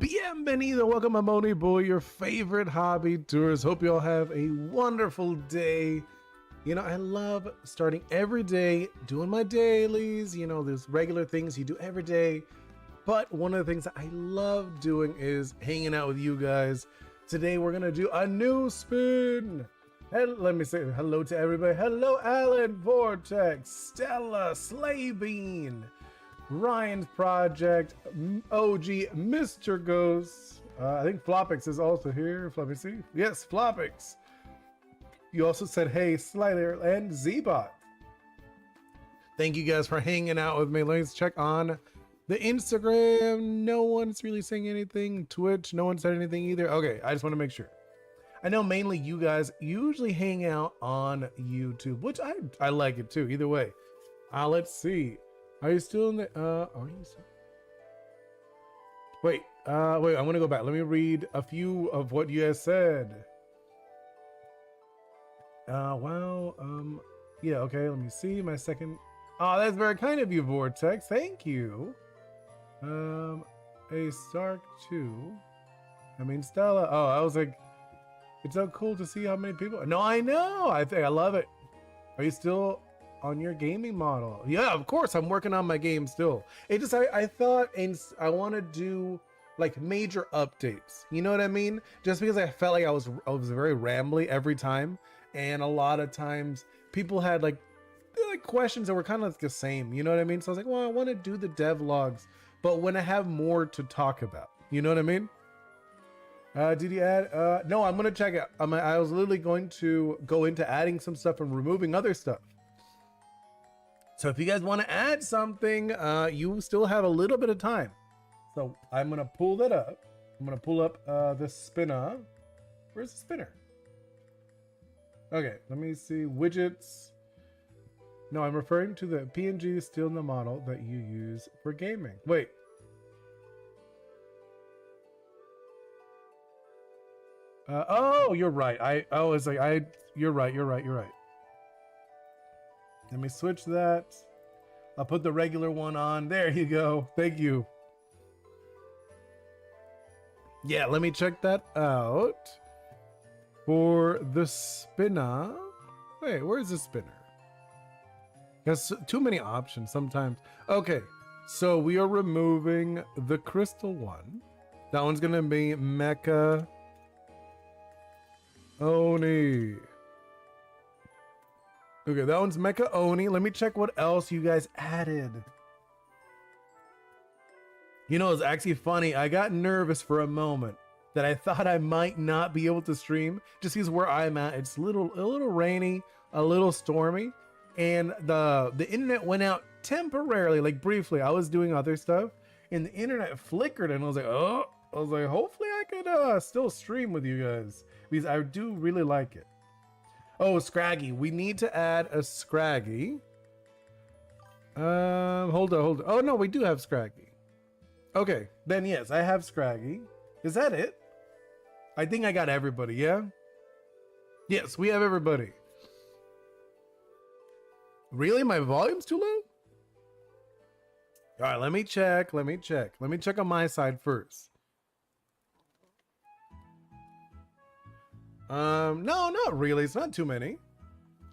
Bienvenido, welcome. I'm Oni Boi, your favorite hobby tourist. Hope you all have a wonderful day. You know, I love starting every day, doing my dailies, you know, those regular things you do every day. But one of the things that I love doing is hanging out with you guys. Today, we're gonna do a new spin. And let me say hello to everybody. Hello, Alan, Vortex, Stella, Slaybean, Ryan's Project, OG, Mr. Ghost. I think Flopix is also here. Let me see. Yes, Flopix. You also said, hey, Slider and Zbot. Thank you guys for hanging out with me. Let's check on the Instagram. No one's really saying anything. Twitch, no one said anything either. Okay, I just want to make sure. I know mainly you guys usually hang out on YouTube, which I like it too. Either way. Let's see. Are you still in the, are you still? Wait, I'm gonna go back. Let me read a few of what you guys said. Yeah, okay, let me see my second. Oh, that's very kind of you, Vortex. Thank you. A Stark 2. I mean, Stella. Oh, I was like, it's so cool to see how many people. No, I know. I think I love it. Are you still on your gaming model? Yeah, of course. I'm working on my game still. It just, I thought, and I want to do like major updates. You know what I mean? Just because I felt like I was very rambly every time. And a lot of times people had like questions that were kind of like the same. You know what I mean? So I was like, well, I want to do the devlogs, but when I have more to talk about, you know what I mean? Did you add? No, I'm gonna check it. I was literally going to go into adding some stuff and removing other stuff. So if you guys want to add something, you still have a little bit of time. So I'm gonna pull that up. I'm gonna pull up the spinner. Where's the spinner? Okay, let me see. Widgets. No, I'm referring to the PNG still in the model that you use for gaming. Wait. Oh, you're right. You're right. Let me switch that. I'll put the regular one on. There you go. Thank you. Yeah, let me check that out. For the spinner. Wait, where's the spinner? There's too many options sometimes. Okay, so we are removing the crystal one. That one's gonna be Mecha Oni. Okay, that one's Mecha Oni. Let me check what else you guys added. You know, it's actually funny. I got nervous for a moment that I thought I might not be able to stream just because where I'm at, it's a little rainy, a little stormy, and the internet went out temporarily, like briefly. I was doing other stuff and the internet flickered and I was like, hopefully I could still stream with you guys because I do really like it. Oh, Scraggy. We need to add a Scraggy. Hold on. Oh no, we do have Scraggy. Okay, then yes, I have Scraggy. Is that it? I think I got everybody, yeah? Yes, we have everybody. Really? My volume's too low? All right, let me check. Let me check on my side first. No, not really. It's not too many.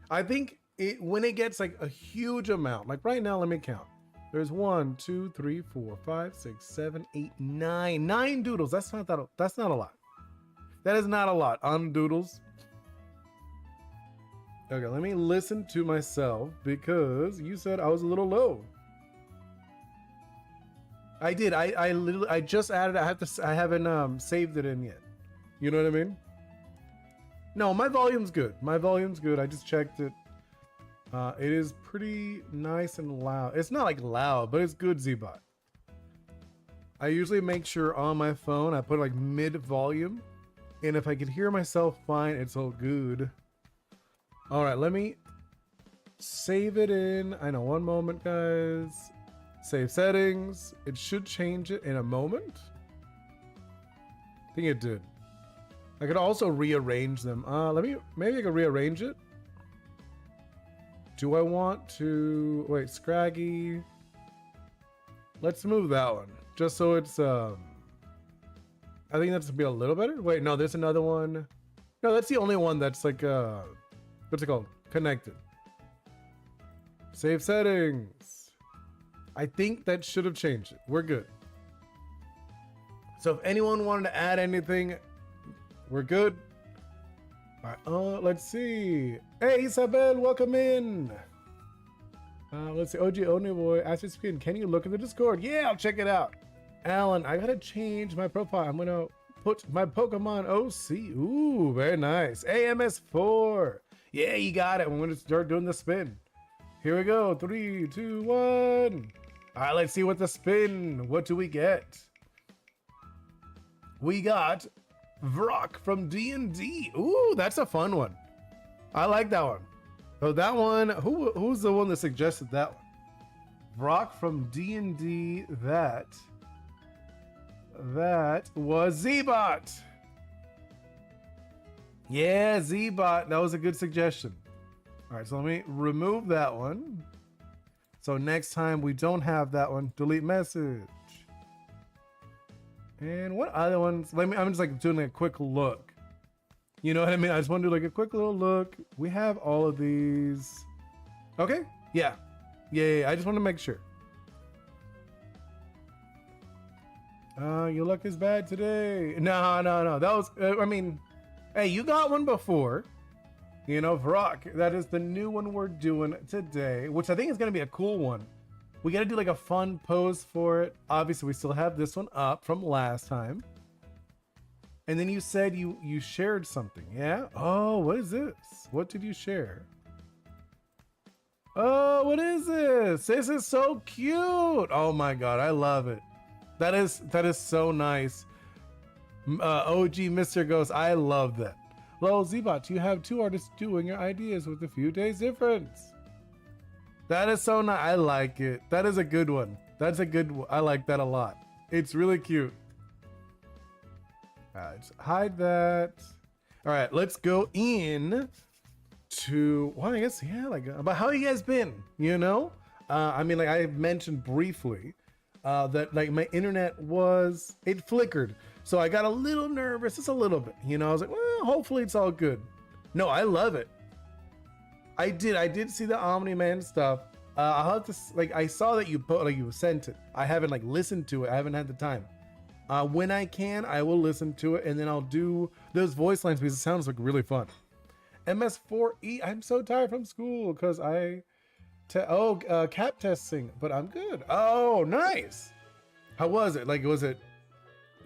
I think when it gets like a huge amount, like right now, let me count. There's 1, 2, 3, 4, 5, 6, 7, 8, 9. 9 doodles. That's not a lot. That is not a lot on doodles. Okay, let me listen to myself because you said I was a little low. I did. I just added. I haven't saved it in yet. You know what I mean? No, my volume's good. I just checked it. It is pretty nice and loud. It's not like loud, but it's good, Zbot. I usually make sure on my phone I put like mid volume, and if I could hear myself fine, it's all good. All right, let me save it in. I know, one moment, guys. Save settings. It should change it in a moment. I think it did. I could also rearrange them. Maybe I could rearrange it. Do I want to, wait, Scraggy. Let's move that one. Just so it's, I think that's gonna be a little better. Wait, no, there's another one. No, that's the only one that's like, what's it called? Connected. Save settings. I think that should have changed it. We're good. So if anyone wanted to add anything, we're good. All right, let's see. Hey, Isabel, welcome in. Let's see. OG Oni Boi, ask your screen. Can you look at the Discord? Yeah, I'll check it out. Alan, I gotta change my profile. I'm gonna put my Pokemon OC. Ooh, very nice. AMS4. Yeah, you got it. We're gonna start doing the spin. Here we go. 3, 2, 1. All right, let's see what the spin. What do we get? We got Vrock from D&D. Ooh, that's a fun one. I like that one. So that one, who's the one that suggested that one? Vrock from D&D. That was Zbot. Yeah, Zbot. That was a good suggestion. All right, so let me remove that one. So next time we don't have that one. Delete message. And what other ones? I'm just like doing a quick look. You know what I mean? I just want to do like a quick little look. We have all of these. Okay. Yeah. I just want to make sure. Your luck is bad today. No. That was, I mean, hey, you got one before. You know, Vrock. That is the new one we're doing today, which I think is going to be a cool one. We got to do like a fun pose for it. Obviously, we still have this one up from last time. And then you said you shared something, yeah? Oh, what is this? What did you share? Oh, what is this? This is so cute. Oh my God, I love it. That is so nice. OG Mr. Ghost, I love that. Lol, Zbot, you have 2 artists doing your ideas with a few days difference. That is so nice. I like it. That is a good one. That's a good one. I like that a lot. It's really cute. All right, just hide that. All right, let's go in to, well, I guess, yeah, like, about how you guys been, you know? I mean, like I mentioned briefly that like my internet it flickered. So I got a little nervous, just a little bit, you know? I was like, well, hopefully it's all good. No, I love it. I did see the Omni-Man stuff. I'll have to, like, I saw that you sent it. I haven't like listened to it. I haven't had the time. When I can, I will listen to it, and then I'll do those voice lines because it sounds like really fun. MS4E, I'm so tired from school because cap testing, but I'm good. Oh, nice. How was it? Like,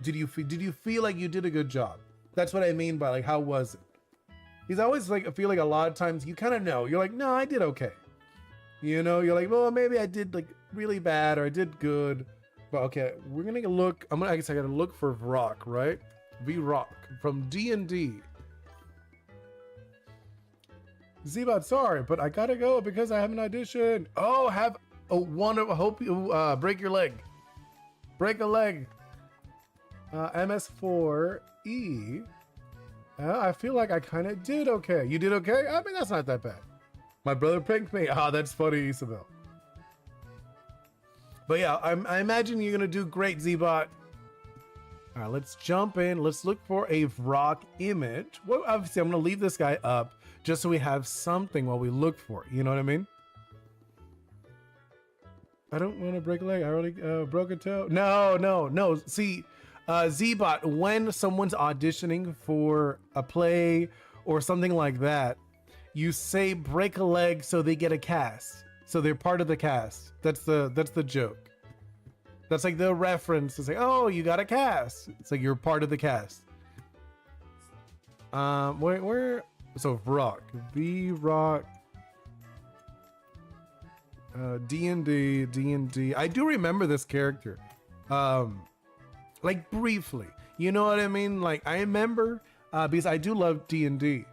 did you feel like you did a good job? That's what I mean by like, how was it? Because I always like, I feel like a lot of times you kind of know, you're like, no, I did okay. You know, you're like, well, maybe I did like really bad or I did good. But okay, we're gonna look. I guess I gotta look for Vrock, right? Vrock from D&D. Zbot, sorry, but I gotta go because I have an audition. Oh, hope you break your leg. Break a leg. MS4E. I feel like I kind of did okay. You did okay? I mean, that's not that bad. My brother pranked me. That's funny, Isabel. But yeah, I imagine you're gonna do great, Zbot. All right, let's jump in. Let's look for a Vrock image. Well, obviously, I'm gonna leave this guy up just so we have something while we look for it. You know what I mean? I don't want to break a leg. I already broke a toe. No. See, Zbot, when someone's auditioning for a play or something like that, you say break a leg so they get a cast. So they're part of the cast. That's the joke. That's like the reference to say, oh, you got a cast. It's like you're part of the cast. Where? So Vrock, Vrock, D&D. I do remember this character, like briefly. You know what I mean? Like I remember because I do love D&D.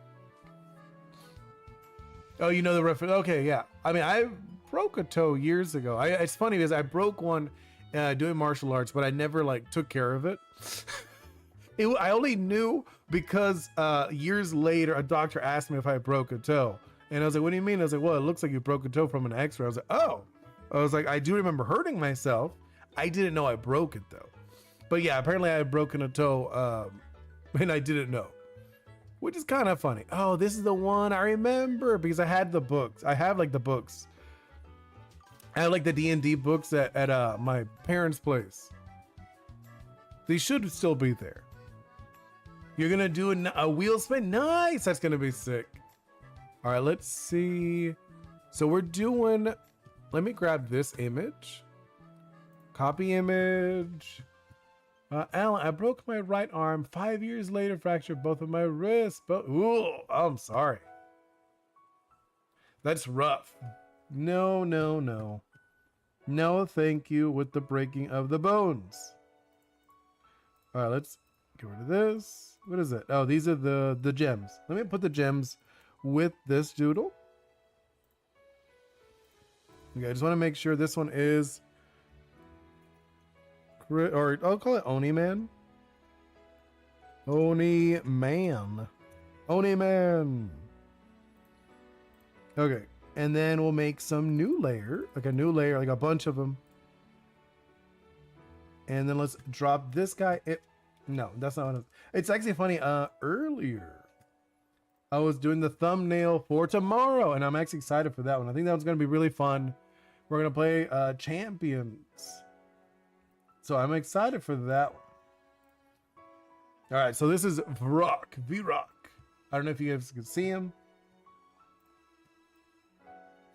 Oh, you know the reference? Okay, yeah. I mean, I broke a toe years ago. It's funny because I broke one doing martial arts, but I never like took care of it. I only knew because years later, a doctor asked me if I broke a toe. And I was like, what do you mean? I was like, well, it looks like you broke a toe from an x-ray. I was like, oh. I was like, I do remember hurting myself. I didn't know I broke it though. But yeah, apparently I had broken a toe, and I didn't know, which is kind of funny. Oh, this is the one I remember because I had the books. I have like the books. I have like the D&D books at my parents' place. They should still be there. You're gonna do a wheel spin? Nice, that's gonna be sick. All right, let's see. So we're doing, let me grab this image. Copy image. Alan, I broke my right arm. 5 years later, fractured both of my wrists. But ooh, I'm sorry. That's rough. No, no, no. No, thank you with the breaking of the bones. All right, let's get rid of this. What is it? Oh, these are the gems. Let me put the gems with this doodle. Okay, I just want to make sure this one is, or I'll call it Oni Man. Oni Man. Oni Man. Okay, and then we'll make some new layer, like a bunch of them. And then let's drop this guy. No, that's not what it's actually funny. Earlier, I was doing the thumbnail for tomorrow, and I'm actually excited for that one. I think that one's going to be really fun. We're going to play Champions. So I'm excited for that one. All right, so this is V-Rock. I don't know if you guys can see him.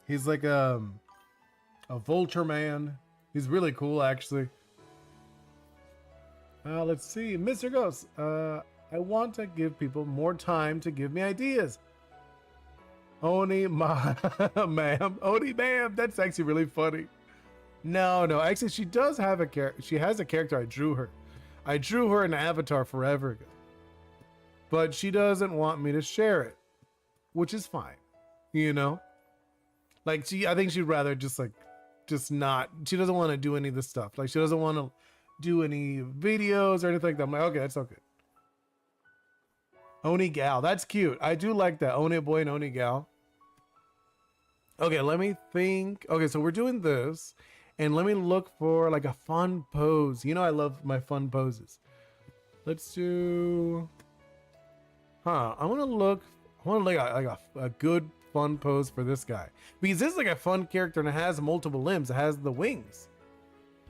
He's like a vulture man. He's really cool, actually. Let's see, Mr. Ghost. I want to give people more time to give me ideas. Oni ma'am. Oni ma'am. That's actually really funny. No, actually she does have a character. She has a character. I drew her in Avatar forever ago. But she doesn't want me to share it, which is fine. You know? Like I think she'd rather just not, she doesn't want to do any of this stuff. Like she doesn't want to do any videos or anything like that. I'm like, okay, that's okay. Oni gal, that's cute. I do like that. Oni boy and Oni gal. Okay, let me think. Okay, so we're doing this, and let me look for like a fun pose. You know, I love my fun poses. Let's do. I want to look like a good fun pose for this guy, because this is like a fun character and it has multiple limbs. It has the wings.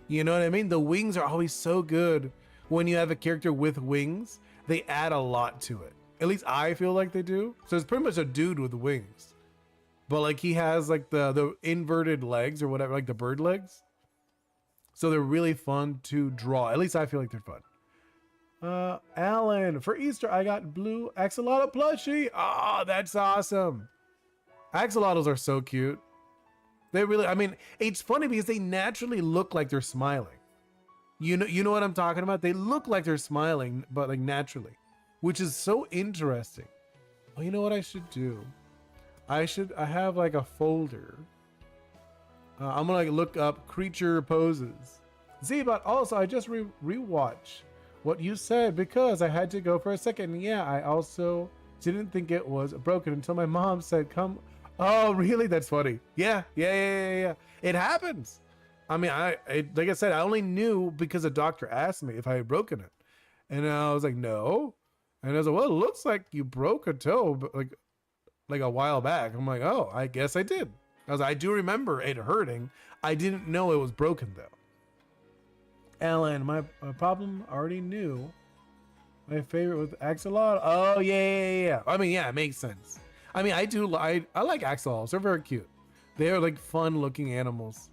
You know what I mean? The wings are always so good when you have a character with wings. They add a lot to it. At least I feel like they do. So it's pretty much a dude with wings. But like he has like the inverted legs or whatever, like the bird legs. So they're really fun to draw. At least I feel like they're fun. Alan, for Easter, I got blue axolotl plushie. Oh, that's awesome. Axolotls are so cute. They really, I mean, it's funny because they naturally look like they're smiling. You know what I'm talking about? They look like they're smiling, but like naturally, which is so interesting. Oh, you know what I should do? I have like a folder. I'm gonna like look up creature poses. See, but also I just rewatch what you said because I had to go for a second. Yeah, I also didn't think it was broken until my mom said, come. Oh, really? That's funny. Yeah. It happens. I mean, like I said, I only knew because a doctor asked me if I had broken it. And I was like, no. And I was like, well, it looks like you broke a toe, but like a while back. I'm like, oh, I guess I did. I was like, I do remember it hurting. I didn't know it was broken though. Alan, my problem already knew. My favorite was axolotl. Oh, yeah. I mean, yeah, it makes sense. I mean, I like axolotls. They're very cute. They're like fun looking animals.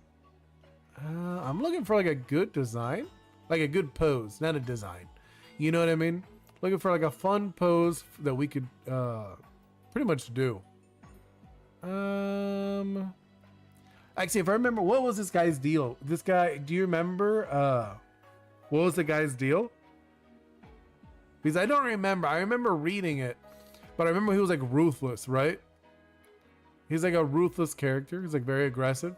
I'm looking for like a good design, like a good pose, not a design. You know what I mean? Looking for like a fun pose that we could pretty much do. Actually, if I remember, what was this guy's deal? This guy, do you remember? What was the guy's deal? Because I don't remember. I remember reading it. But I remember he was like ruthless, right? He's like a ruthless character. He's like very aggressive.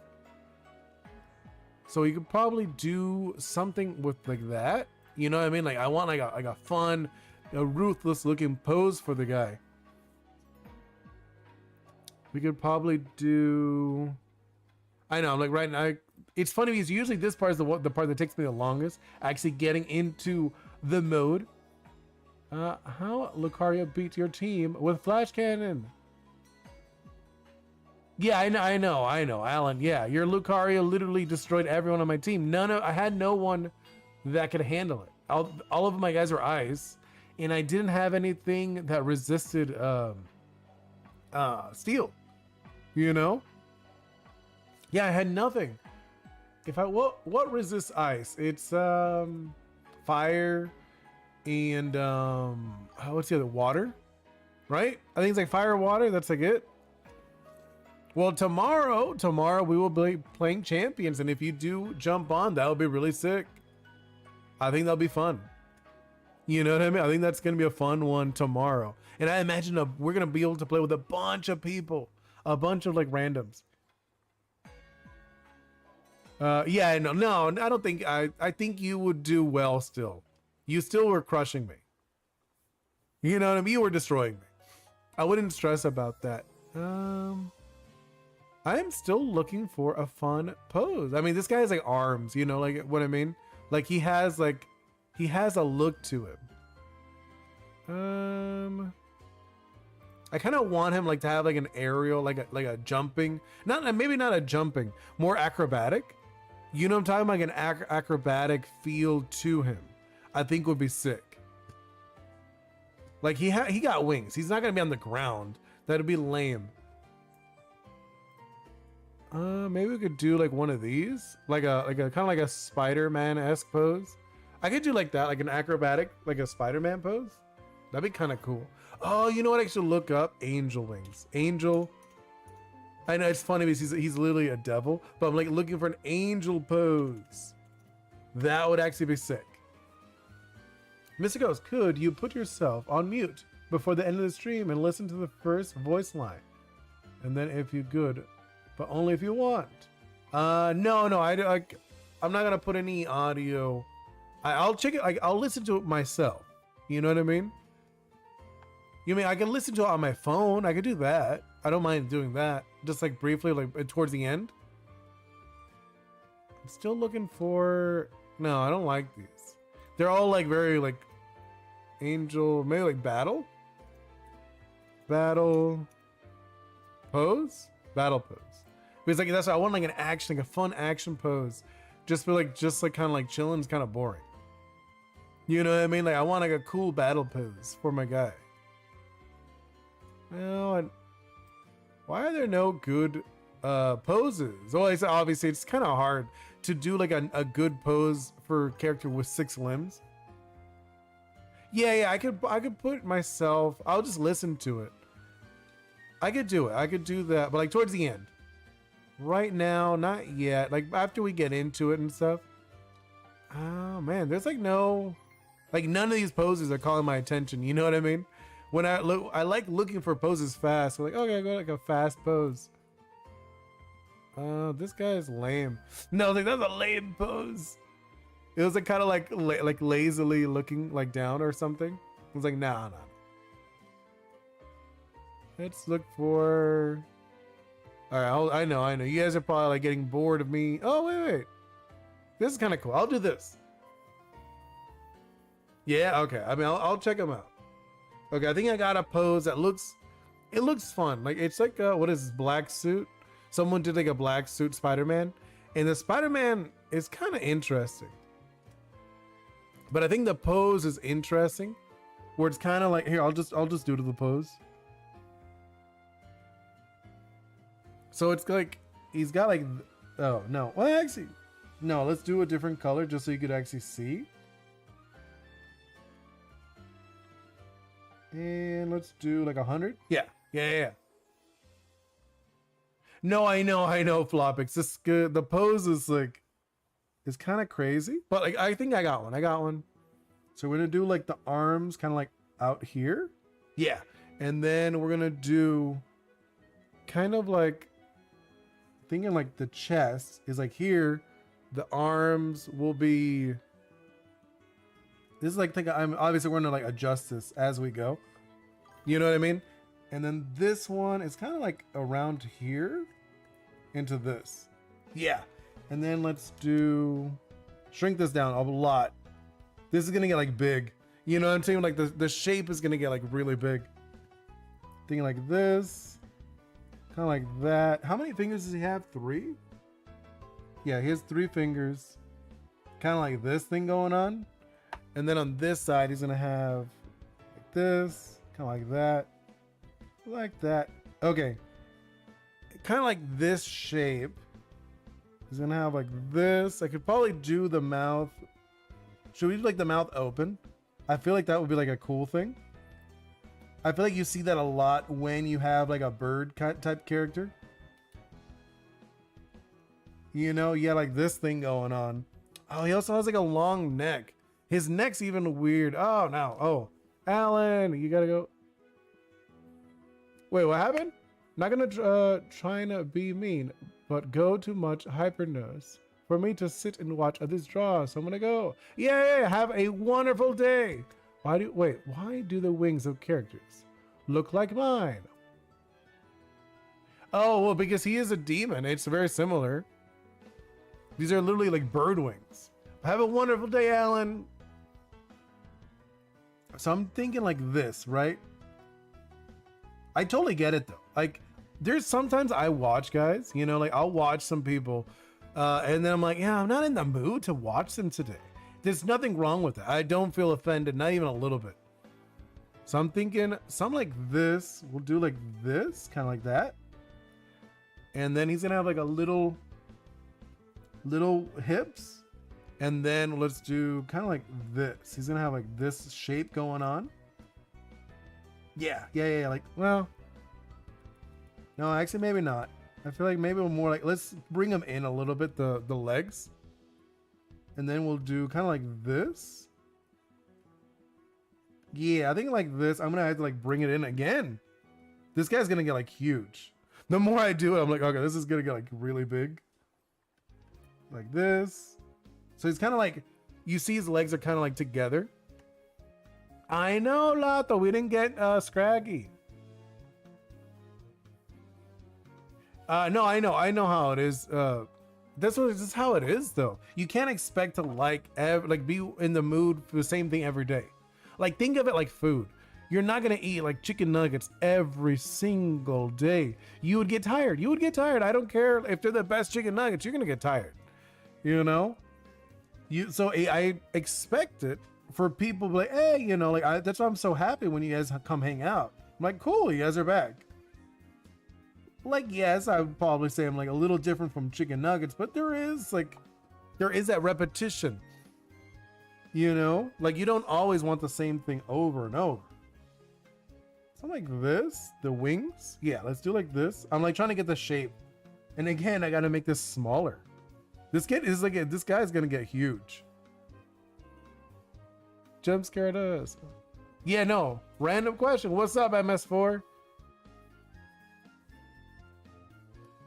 So you could probably do something with like that. You know what I mean? Like I want like a fun, a ruthless looking pose for the guy. We could probably do. I know. I'm like right now. it's funny because usually this part is the part that takes me the longest, actually getting into the mode. How Lucario beat your team with Flash Cannon? Yeah, I know, Alan. Yeah, your Lucario literally destroyed everyone on my team. I had no one that could handle it. All of my guys were ice, and I didn't have anything that resisted steel. You know? Yeah, I had nothing. If I what resists ice? It's fire and what's the other? Water, right? I think it's like fire, water. That's like it. Well, tomorrow we will be playing champions, and if you do jump on, that'll be really sick. I think that'll be fun. You know what I mean? I think that's gonna be a fun one tomorrow, and I imagine we're gonna be able to play with a bunch of people, a bunch of like randoms. Yeah, no, I don't think I think you would do well still. You still were crushing me. You know what I mean? You were destroying me. I wouldn't stress about that. I am still looking for a fun pose. I mean, this guy has like arms, you know, like what I mean? Like he has a look to him. I kind of want him like to have like an aerial, like a jumping, maybe not a jumping, more acrobatic. You know what I'm talking about? Like an acrobatic feel to him. I think would be sick. Like he got wings. He's not gonna be on the ground. That'd be lame. Maybe we could do like one of these, like a kind of like a Spider-Man-esque pose. I could do like that, like an acrobatic, like a Spider-Man pose. That'd be kind of cool. Oh, you know what? I should look up angel wings. Angel. I know it's funny because he's literally a devil, but I'm like looking for an angel pose. That would actually be sick. Mr. Ghost, could you put yourself on mute before the end of the stream and listen to the first voice line? And then if you could, but only if you want. No, I'm not gonna put any audio. I'll check it. I'll listen to it myself. You know what I mean? You mean I can listen to it on my phone? I could do that. I don't mind doing that. Just like briefly, like towards the end. I'm still looking for. No, I don't like these. They're all like very like angel, maybe like battle pose. Because like that's what I want, like an action, like a fun action pose. Just kind of like chilling's kind of boring. You know what I mean? Like I want like a cool battle pose for my guy. No, and why are there no good poses? Well, obviously it's kind of hard to do like a good pose for a character with 6 limbs. Yeah, I could put myself. I'll just listen to it. I could do it. I could do that, but like towards the end. Right now, not yet. Like after we get into it and stuff. Oh man, there's like none of these poses are calling my attention. You know what I mean? When I like looking for poses fast. So like, okay, I go like a fast pose. This guy is lame. No, like that's a lame pose. It was like kind of like lazily looking like down or something. It was like, nah. Let's look for. All right, I know. You guys are probably like getting bored of me. Oh wait. This is kind of cool. I'll do this. Yeah, okay. I mean, I'll check them out. Okay, I think I got a pose that looks fun. Like it's like what is this, black suit? Someone did like a black suit Spider-Man, and the Spider-Man is kind of interesting. But I think the pose is interesting, where it's kind of like here. I'll just do the pose. So it's like he's got like, oh no, well actually, no. Let's do a different color just so you could actually see. And let's do like 100. Yeah. No, I know, Flopix. This good. The pose is like, it's kind of crazy, but like I think I got one. So we're gonna do like the arms, kind of like out here. Yeah, and then we're gonna do kind of like thinking like the chest is like here. The arms will be. This is like I'm obviously we're gonna like adjust this as we go. You know what I mean? And then this one is kind of like around here into this. Yeah. And then let's do, shrink this down a lot. This is gonna get like big. You know what I'm saying? Like the shape is gonna get like really big. Thinking like this, kind of like that. How many fingers does he have? 3? Yeah, he has 3 fingers. Kind of like this thing going on. And then on this side, he's gonna have like this, kind of like that, like that. Okay. Kind of like this shape. He's gonna have like this. I could probably do the mouth. Should we do like the mouth open? I feel like that would be like a cool thing. I feel like you see that a lot when you have like a bird type character. You know, yeah, like this thing going on. Oh, he also has like a long neck. His neck's even weird. Oh, no. Oh, Alan, you gotta go. Wait, what happened? Not gonna trying to be mean, but go too much hyperness for me to sit and watch others draw. So I'm gonna go. Yay! Have a wonderful day. Why do the wings of characters look like mine? Oh, well, because he is a demon. It's very similar. These are literally like bird wings. Have a wonderful day, Alan. So I'm thinking like this, right? I totally get it though. Like there's sometimes I watch guys, you know, like I'll watch some people and then I'm like, yeah, I'm not in the mood to watch them today. There's nothing wrong with it. I don't feel offended, not even a little bit. So I'm thinking something like this. We'll do like this, kind of like that. And then he's gonna have like a little hips. And then let's do kind of like this. He's gonna have like this shape going on. Yeah. Like, well, no, actually, maybe not. I feel like maybe more like, let's bring them in a little bit, the legs. And then we'll do kind of like this. Yeah, I think like this. I'm gonna have to like bring it in again. This guy's gonna get like huge. The more I do it, I'm like, okay, this is gonna get like really big. Like this. So he's kind of like, you see his legs are kind of like together. I know, Lato, we didn't get Scraggy. No, I know how it is. This is how it is, though. You can't expect to like be in the mood for the same thing every day. Like, think of it like food. You're not gonna eat like chicken nuggets every single day. You would get tired. I don't care if they're the best chicken nuggets. You're gonna get tired. You know. So I expect it for people to be like, hey, you know, like that's why I'm so happy when you guys come hang out. I'm like, cool, you guys are back. Like, yes, I would probably say I'm like a little different from chicken nuggets, but there is that repetition. You know, like you don't always want the same thing over and over. Something like this, the wings. Yeah, let's do like this. I'm like trying to get the shape. And again, I got to make this smaller. This kid is like, this guy's going to get huge. Jump scared us. Yeah, no. Random question. What's up, MS4?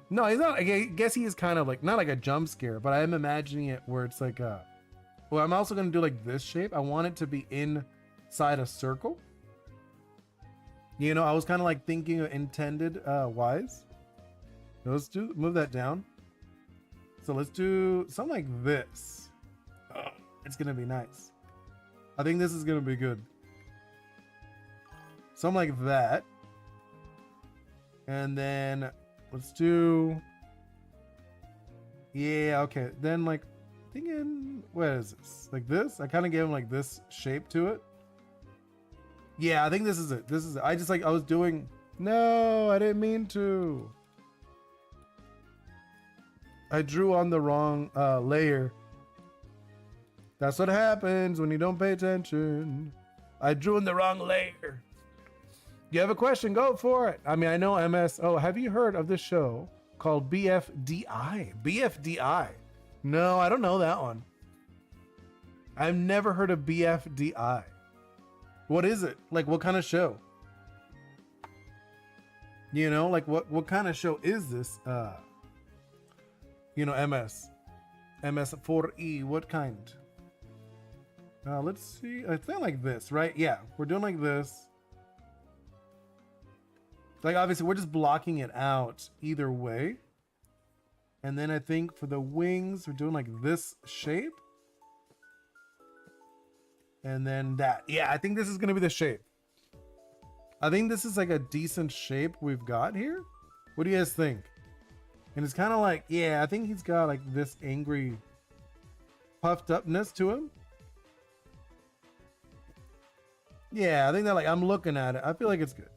No, he's not. I guess he is kind of like, not like a jump scare, but I am imagining it where it's like a, well, I'm also going to do like this shape. I want it to be inside a circle. You know, I was kind of like thinking intended wise. So let's move that down. So let's do something like this. Oh, it's going to be nice. I think this is going to be good. Something like that. And then let's do, yeah, okay. Then like thinking, what is this? Like this? I kind of gave him like this shape to it. Yeah, I think this is it. This is it. I just like, I was doing, no, I didn't mean to. I drew on the wrong layer. That's what happens when you don't pay attention. I drew in the wrong layer. You have a question? Go for it. I mean, I know MS. Oh, have you heard of this show called BFDI? BFDI. No, I don't know that one. I've never heard of BFDI. What is it? Like, what kind of show? You know, like what kind of show is this? You know, MS 4E. What kind? Let's see. I think like this, right? Yeah, we're doing like this. Like, obviously, we're just blocking it out either way. And then I think for the wings, we're doing like this shape. And then that. Yeah, I think this is going to be the shape. I think this is like a decent shape we've got here. What do you guys think? And it's kind of like, yeah, I think he's got like this angry puffed upness to him. Yeah, I think that like, I'm looking at it. I feel like it's good.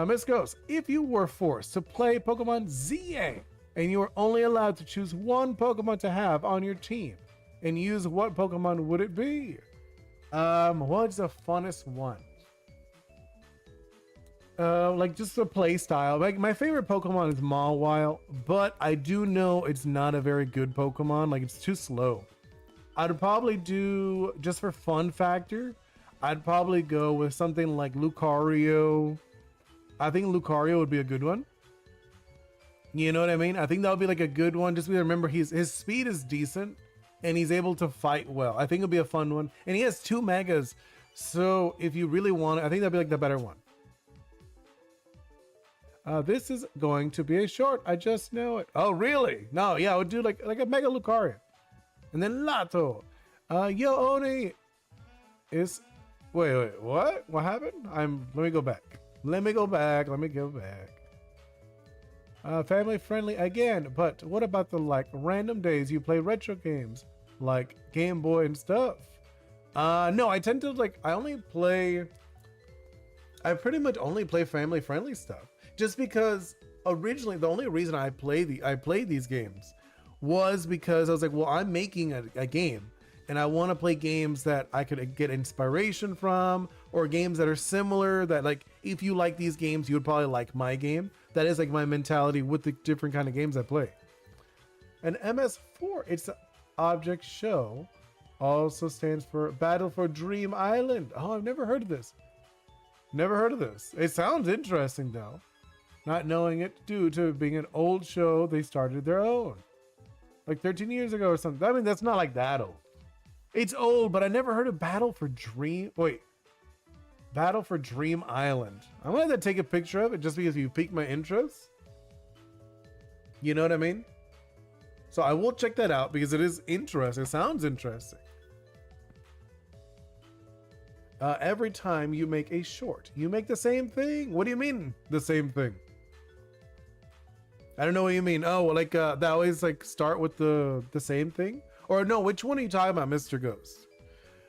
Miss Ghost, if you were forced to play Pokemon ZA and you were only allowed to choose one Pokemon to have on your team and use, what Pokemon would it be? What's the funnest one? Like just the play style. Like my favorite Pokemon is Mawile, but I do know it's not a very good Pokemon. Like it's too slow. I'd probably do, just for fun factor, I'd probably go with something like Lucario. I think Lucario would be a good one. You know what I mean? I think that would be like a good one. Just remember, his speed is decent and he's able to fight well. I think it'll be a fun one. And he has 2 megas. So if you really want it, I think that'd be like the better one. This is going to be a short. I just know it. Oh, really? No, yeah, I would do like a Mega Lucario. And then Lato. Yo, Oni is... Wait, what? What happened? Let me go back. Let me go back. Family friendly again, but what about the like random days you play retro games like Game Boy and stuff? No, I tend to like, I pretty much only play family friendly stuff, just because originally the only reason I played these games was because I was like, well, I'm making a game and I want to play games that I could get inspiration from, or games that are similar, that like, if you like these games, you would probably like my game. That is like my mentality with the different kind of games I play. And MS4, it's the object show, also stands for Battle for Dream Island. Oh, I've never heard of this. It sounds interesting though. Not knowing it due to being an old show, they started their own. Like 13 years ago or something. I mean, that's not like that old. It's old, but I never heard of Battle for Dream Island. I'm gonna have to take a picture of it just because you piqued my interest. You know what I mean? So I will check that out because it is interesting. It sounds interesting. Every time you make a short, you make the same thing. What do you mean the same thing? I don't know what you mean. Oh, like that always like start with the same thing? Or no, which one are you talking about, Mr. Ghost?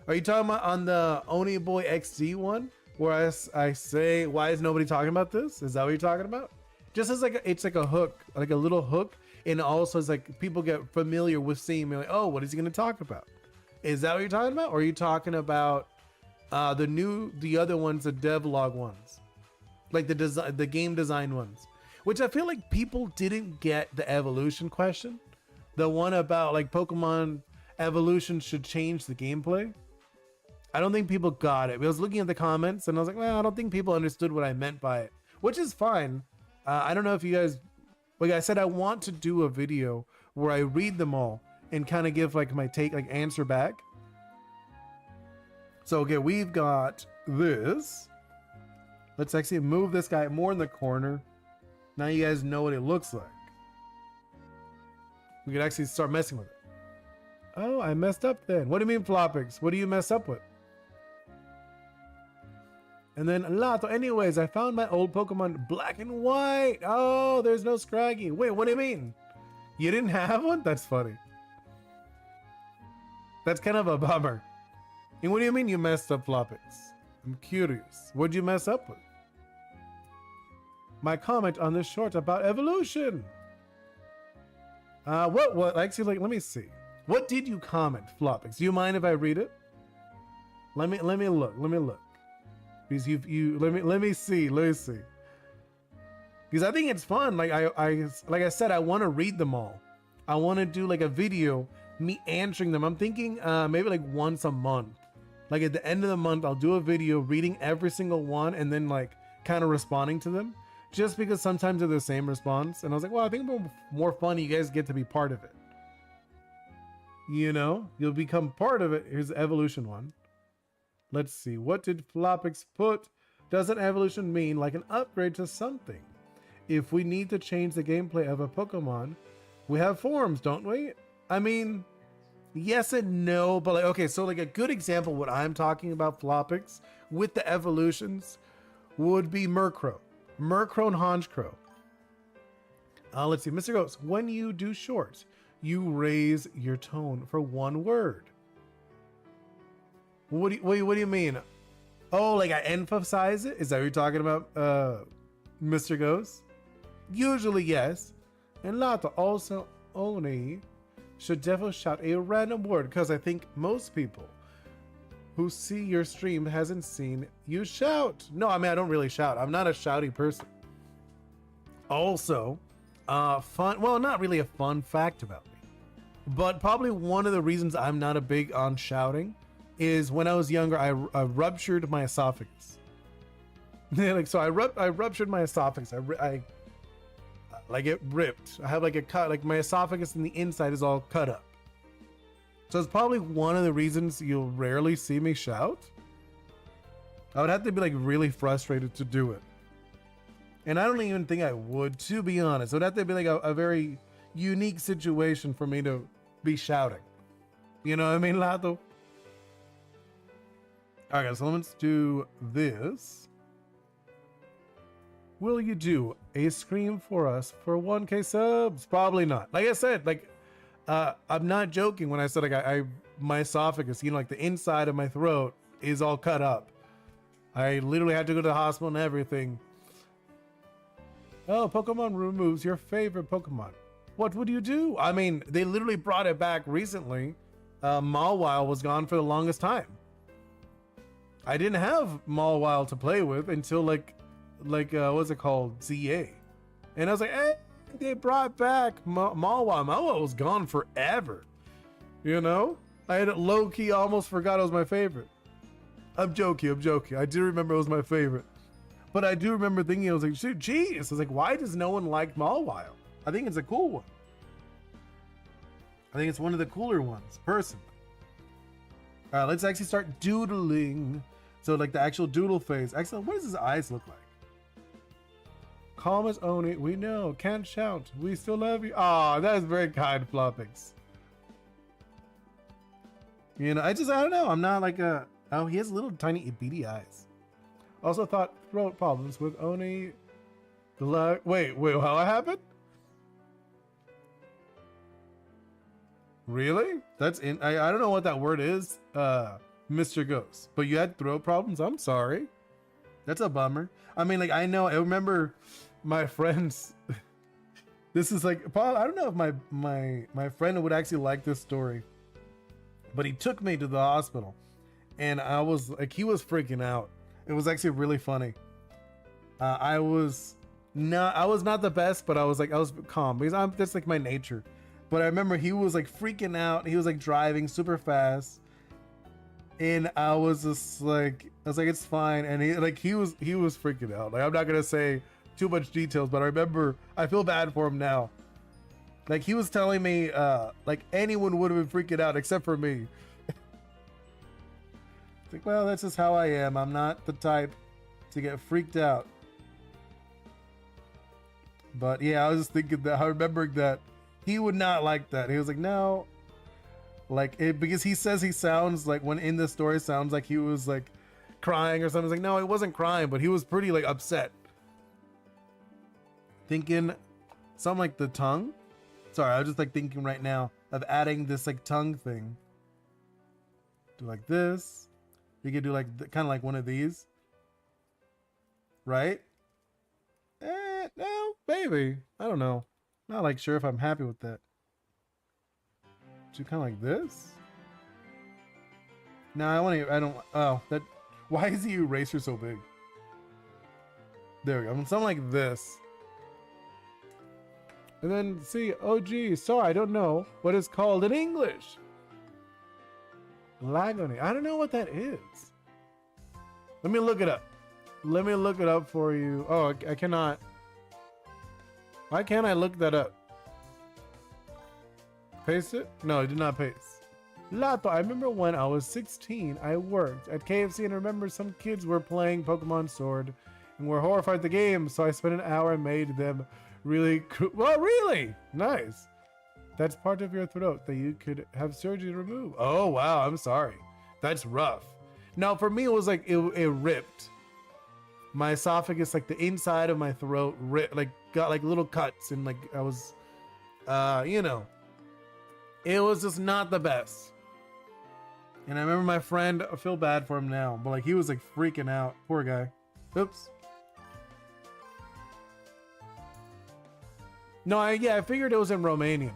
Are you talking about on the Oni Boi XD one, where I say, why is nobody talking about this? Is that what you're talking about? Just as like it's like a hook, like a little hook, and also it's like people get familiar with seeing me, like, oh, what is he going to talk about? Is that what you're talking about? Or are you talking about the other ones, the devlog ones, like the game design ones, which I feel like people didn't get the evolution question, the one about like Pokemon evolution should change the gameplay. I don't think people got it. I was looking at the comments and I was like, well, I don't think people understood what I meant by it, which is fine. I don't know if you guys, like I said, I want to do a video where I read them all and kind of give like my take, like answer back. So, okay, we've got this. Let's actually move this guy more in the corner. Now you guys know what it looks like. We could actually start messing with it. Oh, I messed up then. What do you mean, Floppix? What do you mess up with? And then Lato. Anyways, I found my old Pokemon Black and White. Oh, there's no Scraggy. Wait, what do you mean? You didn't have one? That's funny. That's kind of a bummer. And what do you mean you messed up, Floppix? I'm curious. What'd you mess up with? My comment on this short about evolution. What? Actually, like, let me see. What did you comment, Floppix? Do you mind if I read it? Let me look. Because let me see. Because I think it's fun. Like I said, I want to read them all. I want to do like a video, me answering them. I'm thinking maybe like once a month. Like at the end of the month, I'll do a video reading every single one and then like kind of responding to them. Just because sometimes they're the same response. And I was like, well, I think it's more fun. You guys get to be part of it. You know, you'll become part of it. Here's the evolution one. Let's see. What did Floppix put? Doesn't evolution mean like an upgrade to something? if we need to change the gameplay of a Pokemon, we have forums, don't we? I mean, yes and no, but like, okay, so like a good example, what I'm talking about, Floppix, with the evolutions would be Murkrow and Honchkrow. Let's see, Mr. Ghost, when you do short, you raise your tone for one word. What do you mean? Oh, like I emphasize it? Is that what you're talking about, Mr. Ghost? Usually, yes. And Lato, also Oni should definitely shout a random word, because I think most people who see your stream hasn't seen you shout. No, I mean, I don't really shout. I'm not a shouty person. Also, fun, well, not really a fun fact about me, but probably one of the reasons I'm not a big on shouting is when I was younger, I ruptured my esophagus. Like, so I ruptured my esophagus. I like it ripped. I have like a cut, like my esophagus in the inside is all cut up. So it's probably one of the reasons you'll rarely see me shout. I would have to be like really frustrated to do it. And I don't even think I would, to be honest. It would have to be like a very unique situation for me to be shouting. You know what I mean, Lato? All right, guys, so let's do this. Will you do a scream for us for 1K subs? Probably not. Like I said, like, I'm not joking when I said like my esophagus, you know, like the inside of my throat is all cut up. I literally had to go to the hospital and everything. Oh, Pokemon removes your favorite Pokemon. What would you do? I mean, they literally brought it back recently. Mawile was gone for the longest time. I didn't have Mawile to play with until like what's it called? ZA. And I was like, eh, they brought back Mawile. Mawile was gone forever. You know? I had low-key almost forgot it was my favorite. I'm joking. I do remember it was my favorite. But I do remember thinking, I was like, shoot, geez. I was like, why does no one like Mawile? I think it's a cool one. I think it's one of the cooler ones, personally. All right, let's actually start doodling. So like the actual doodle phase. Excellent. What does his eyes look like? Calm as Oni. We know. Can't shout. We still love you. Oh, that is very kind, Floppix. You know, I don't know. I'm not like a... Oh, he has little tiny beady eyes. Also thought throat problems with Oni. Wait, how it happened? Really? That's in... I don't know what that word is, Mr. Ghost. But you had throat problems? I'm sorry. That's a bummer. I mean, like, I remember my friends... This is like... I don't know if my friend would actually like this story. But he took me to the hospital. And I was like, he was freaking out. It was actually really funny. I was not the best, but I was calm because that's like my nature. But I remember he was like freaking out. He was like driving super fast. And I was just like, it's fine. And he was freaking out. Like, I'm not going to say too much details, but I remember, I feel bad for him now. Like, he was telling me, like anyone would have been freaking out except for me. It's like, well, that's just how I am. I'm not the type to get freaked out. But yeah, I was just thinking that, I remembered that he would not like that. He was like, no. Like, because he says he sounds like, when in the story, sounds like he was like crying or something. It's like, no, he wasn't crying, but he was pretty like upset. Thinking something like the tongue. Sorry, I was just like thinking right now of adding this like tongue thing. Do like this. You could do like kind of like one of these, right? No, maybe. I don't know. Not like sure if I'm happy with that. Do kind of like this. No, I don't. Oh, that. Why is the eraser so big? There we go. Something like this. And then see. Oh, geez. Sorry, I don't know what it's called in English. Lagoni. I don't know what that is. Let me look it up. Let me look it up for you. Oh, I cannot. Why can't I look that up? Paste it? No, I did not paste. Lato, I remember when I was 16, I worked at KFC and I remember some kids were playing Pokemon Sword and were horrified at the game, so I spent an hour and made them really cool. Well, really? Nice. That's part of your throat that you could have surgery to remove. Oh, wow. I'm sorry. That's rough. Now, for me, it was like, it ripped. My esophagus, like the inside of my throat, like got like little cuts, and like I was, you know, it was just not the best. And I remember my friend, I feel bad for him now, but like he was like freaking out. Poor guy. Oops. No, I figured it was in Romanian.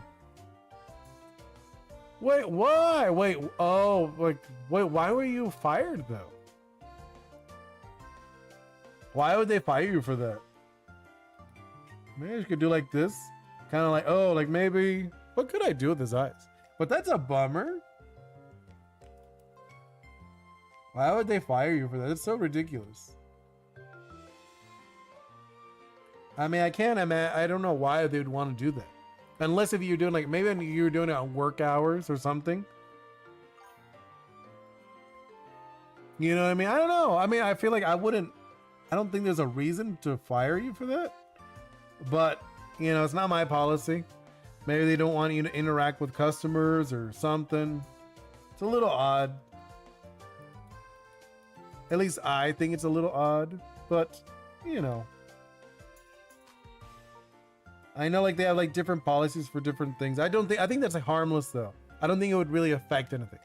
Wait, why? Wait, oh, like, wait, why were you fired though? Why would they fire you for that? Maybe I could do like this. Kind of like, oh, like maybe, what could I do with his eyes? But that's a bummer. Why would they fire you for that? It's so ridiculous. I mean, I don't know why they would want to do that. Unless if you're doing like, maybe you were doing it on work hours or something. You know what I mean? I don't know. I mean, I feel like I don't think there's a reason to fire you for that. But, you know, it's not my policy. Maybe they don't want you to interact with customers or something. It's a little odd. At least I think it's a little odd, but you know. I know like they have like different policies for different things. I think that's like harmless though. I don't think it would really affect anything.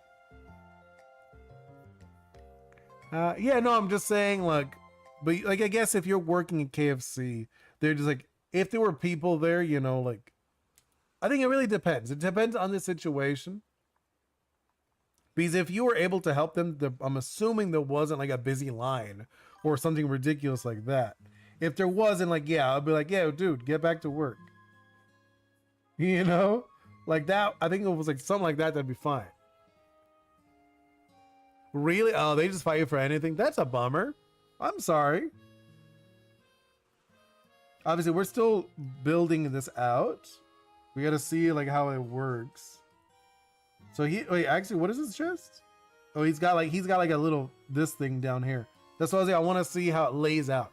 Yeah, no, I'm just saying like, but like, I guess if you're working at KFC, they're just like, if there were people there, you know, like, I think it really depends. It depends on the situation. Because if you were able to help them, I'm assuming there wasn't like a busy line or something ridiculous like that. If there wasn't, like, yeah, I'll be like, yeah, dude, get back to work. You know? Like that, I think it was like something like that, that'd be fine. Really? Oh, they just fight you for anything? That's a bummer. I'm sorry. Obviously, we're still building this out. We gotta see like how it works. So wait, actually, what is his chest? Oh, he's got like a little, this thing down here. That's what I was like, I want to see how it lays out.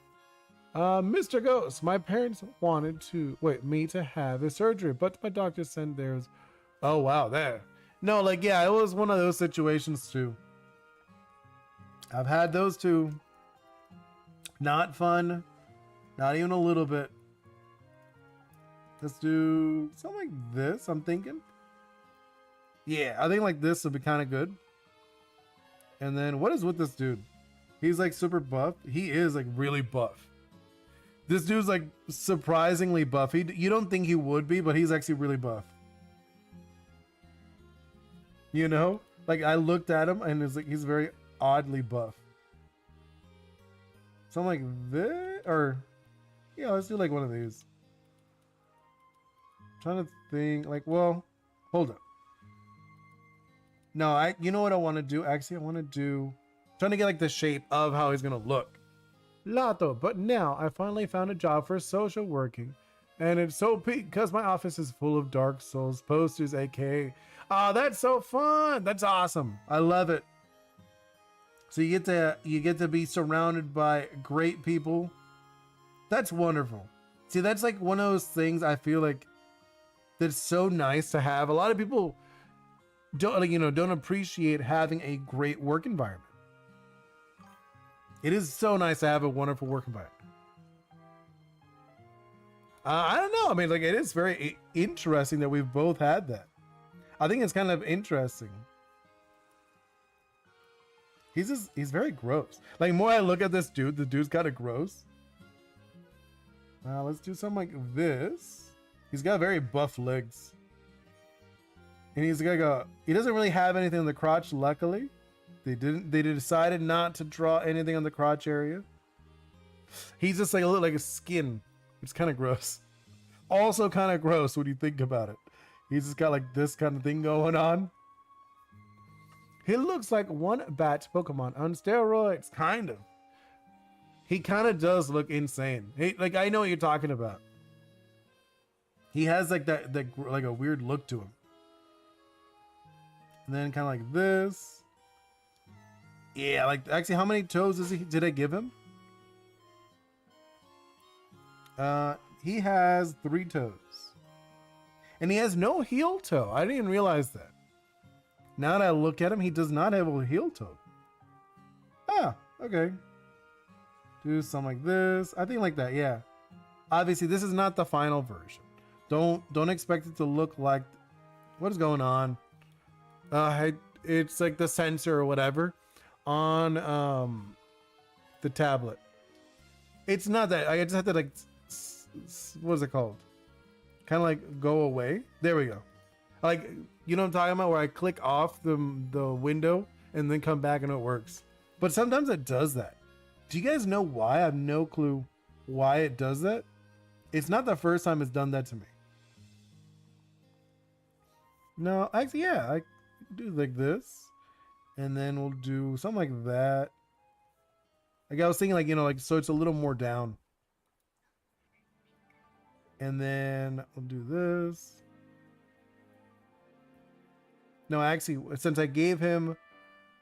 Mr. Ghost, my parents wanted me to have a surgery, but my doctor said there's, oh wow, there. No, like, yeah, it was one of those situations too. I've had those too. Not fun. Not even a little bit. Let's do something like this, I'm thinking. Yeah, I think like this would be kind of good. And then what is with this dude? He's like super buff. He is like really buff. This dude's like surprisingly buff. You don't think he would be, but he's actually really buff. You know? Like I looked at him and it's like he's very oddly buff. Something like this, or yeah, let's do like one of these. I'm trying to think like, well, hold up. No, you know what I want to do? Actually, I want to do, trying to get like the shape of how he's gonna look. Lato, but now I finally found a job for social working, and it's so peak because my office is full of Dark Souls posters, aka, oh, that's so fun. That's awesome. I love it. So you get to be surrounded by great people. That's wonderful. See, that's like one of those things I feel like that's so nice to have. A lot of people don't appreciate having a great work environment. It is so nice to have a wonderful work environment. I don't know. I mean, like, it is very interesting that we've both had that. I think it's kind of interesting. He's very gross. Like, the more I look at this dude, the dude's kind of gross. Let's do something like this. He's got very buff legs. And he's got he doesn't really have anything on the crotch, luckily. They decided not to draw anything on the crotch area. He's just like a skin. It's kind of gross. Also kind of gross when you think about it. He's just got like this kind of thing going on. He looks like one bat Pokemon on steroids, kind of. He kind of does look insane. Like, I know what you're talking about. He has like that like a weird look to him. And then kind of like this. Yeah, like actually, how many toes did I give him? He has 3 toes. And he has no heel toe. I didn't even realize that. Now that I look at him, he does not have a heel toe. Ah, okay. Do something like this. I think like that, yeah. Obviously, this is not the final version. Don't expect it to look like... What is going on? It's like the sensor or whatever on the tablet. It's not that. I just have to like... What is it called? Kind of like go away. There we go. Like, you know what I'm talking about? Where I click off the window and then come back and it works. But sometimes it does that. Do you guys know why? I have no clue why it does that. It's not the first time it's done that to me. No, actually, yeah, I do like this. And then we'll do something like that. Like I was thinking like, you know, like, so it's a little more down. And then we'll do this. No, actually, since I gave him,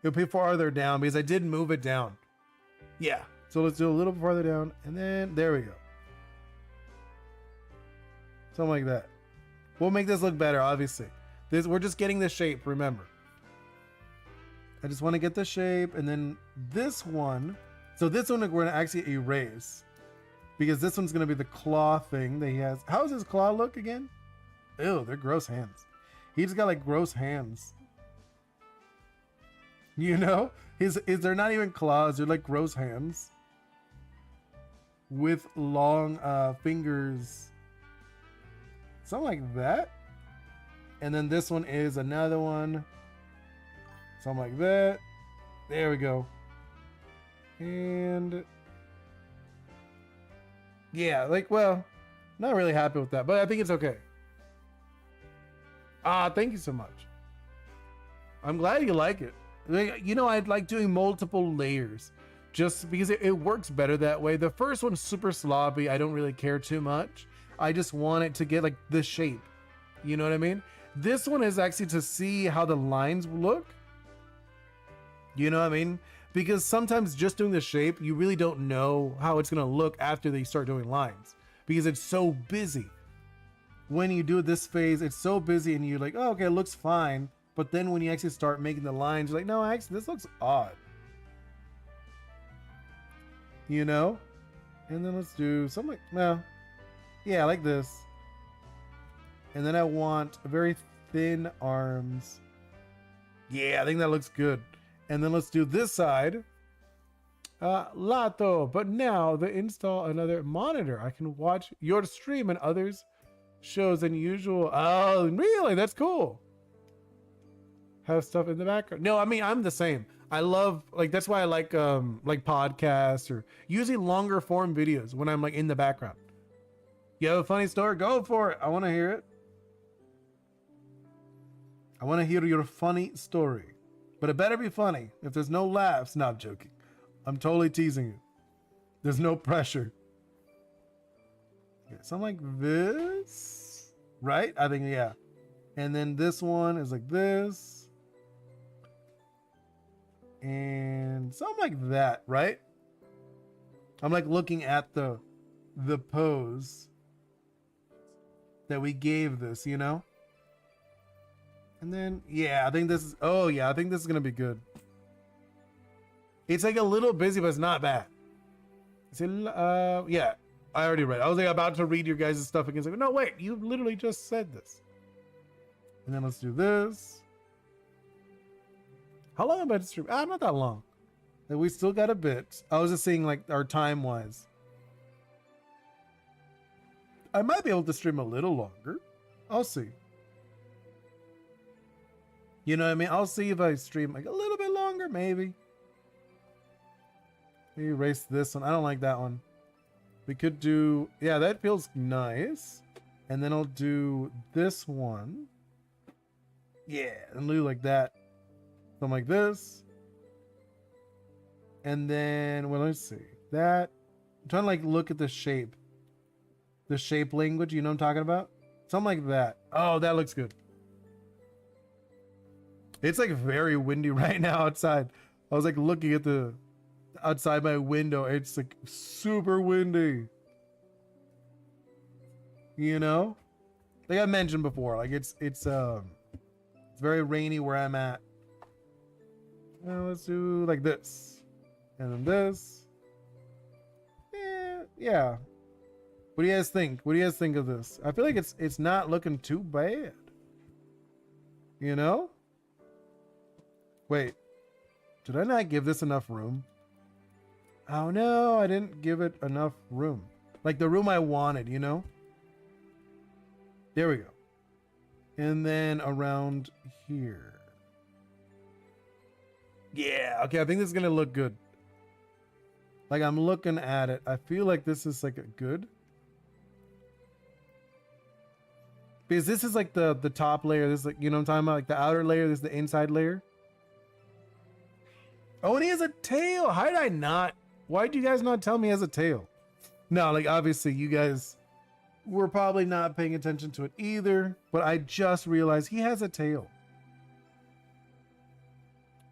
it'll be farther down because I did move it down. Yeah. So let's do a little farther down. And then there we go. Something like that. We'll make this look better, obviously. We're just getting the shape, remember. I just want to get the shape. And then this one. So this one we're going to actually erase. Because this one's going to be the claw thing that he has. How does his claw look again? Ew, they're gross hands. He's got like gross hands. You know? They're not even claws. They're like gross hands. With long fingers. Something like that. And then this one is another one. Something like that. There we go. And... yeah, like, well, not really happy with that, but I think it's okay. Thank you so much. I'm glad you like it. Like, you know, I'd like doing multiple layers just because it works better that way. The first one's super sloppy. I don't really care too much. I just want it to get like the shape. You know what I mean? This one is actually to see how the lines look. You know what I mean? Because sometimes just doing the shape, you really don't know how it's going to look after they start doing lines. Because it's so busy. When you do this phase, it's so busy and you're like, oh, okay, it looks fine. But then when you actually start making the lines, you're like, no, actually, this looks odd. You know? And then let's do something like, no. Yeah, like this. And then I want very thin arms. Yeah, I think that looks good. And then let's do this side. Lato, but now they install another monitor. I can watch your stream and others shows than usual. Oh, really? That's cool. Have stuff in the background. No, I mean, I'm the same. I love, like, that's why I like podcasts or usually longer form videos when I'm like in the background. You have a funny story? Go for it. I want to hear it. I want to hear your funny story. But it better be funny. If there's no laughs, no, I'm joking. I'm totally teasing you. There's no pressure. Okay, something like this. Right? I think, yeah. And then this one is like this. And something like that, right? I'm like looking at the pose that we gave this, you know? And then, yeah, I think this is, oh yeah, I think this is going to be good. It's like a little busy, but it's not bad. Yeah, I already read. I was like about to read your guys' stuff again. Like, no, wait, you literally just said this. And then let's do this. How long am I to stream? Not that long. Like, we still got a bit. I was just seeing like our time wise. I might be able to stream a little longer. I'll see. You know what I mean? I'll see if I stream like a little bit longer, maybe. Maybe erase this one. I don't like that one. We could do, yeah, that feels nice. And then I'll do this one. Yeah, and do like that. Something like this. And then, well, let's see. That. I'm trying to like look at the shape. The shape language, you know what I'm talking about? Something like that. Oh, that looks good. It's like very windy right now outside. I was like looking at the outside my window. It's like super windy. you know, like I mentioned before, like it's very rainy where I'm at. Now let's do like this, and then this. Yeah. What do you guys think? What do you guys think of this? I feel like it's not looking too bad. You know? Wait, did I not give this enough room? Oh no, I didn't give it enough room. Like the room I wanted, you know? There we go. And then around here. Yeah, okay, I think this is gonna look good. Like I'm looking at it. I feel like this is like a good. Because this is like the top layer. This is like, you know what I'm talking about? Like the outer layer, this is the inside layer. Oh, and he has a tail. How did I not? Why did you guys not tell me he has a tail? No, like obviously you guys were probably not paying attention to it either, but I just realized he has a tail.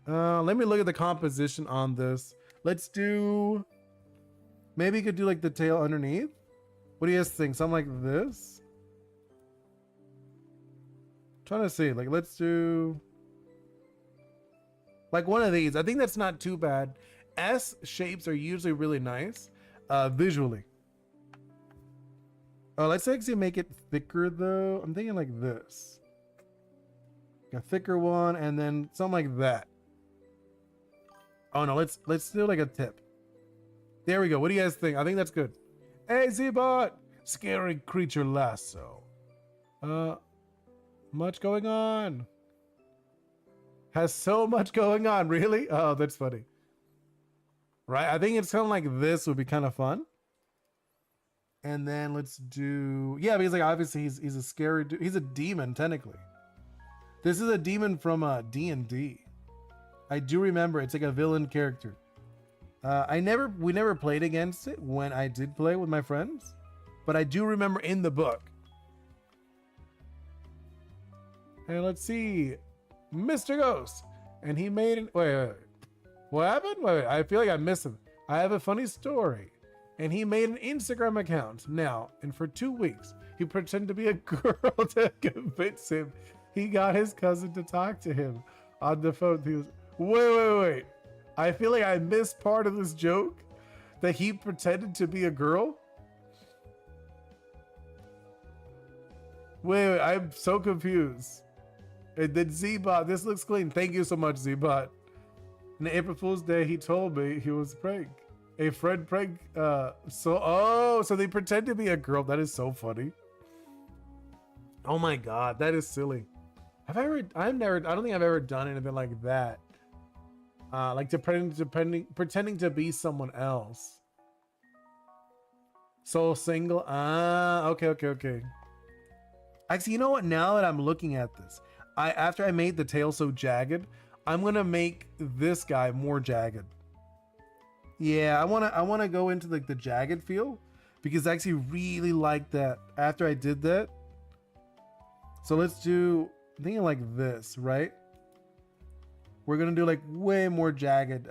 Let me look at the composition on this. Let's do, maybe you could do like the tail underneath. What do you guys think? Something like this? I'm trying to see, like let's do like one of these. I think that's not too bad. S shapes are usually really nice visually. Let's actually make it thicker though. I'm thinking like this. A thicker one and then something like that. Oh no, let's do like a tip. There we go. What do you guys think? I think that's good. Hey Z-Bot! Scary creature lasso. Much going on. Has so much going on, really? Oh, that's funny. Right? I think it's kind of like this would be kind of fun. And then let's do, yeah, because like obviously he's a scary dude. He's a demon technically. This is a demon from D&D. I do remember it's like a villain character. We never played against it when I did play with my friends, but I do remember in the book. And let's see, Mr. Ghost, and he made an, wait, what happened? Wait, I feel like I missed him. I have a funny story. And he made an Instagram account now, and for 2 weeks, he pretended to be a girl to convince him. He got his cousin to talk to him on the phone. He was, wait. I feel like I missed part of this joke, that he pretended to be a girl. Wait, I'm so confused. And then Z-Bot, this looks clean. Thank you so much, Z-Bot. On April Fool's Day, he told me he was a prank. A friend prank. So they pretend to be a girl. That is so funny. Oh my god, that is silly. I don't think I've ever done anything like that. Like pretending to be someone else. So single. Okay. Actually, you know what? Now that I'm looking at this, after I made the tail so jagged, I'm gonna make this guy more jagged. Yeah, I wanna go into like the jagged feel, because I actually really like that after I did that. So let's do, I'm thinking like this, right? We're gonna do like way more jagged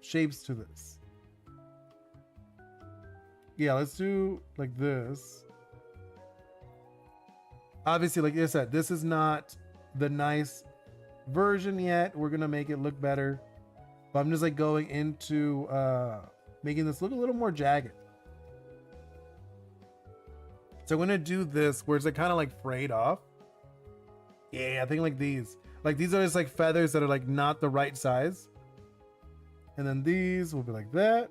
shapes to this. Yeah, let's do like this. Obviously, like I said, this is not the nice version yet. We're gonna make it look better. But I'm just like going into making this look a little more jagged. So I'm gonna do this where it's like kind of like frayed off. Yeah, I think like these. Like these are just like feathers that are like not the right size. And then these will be like that.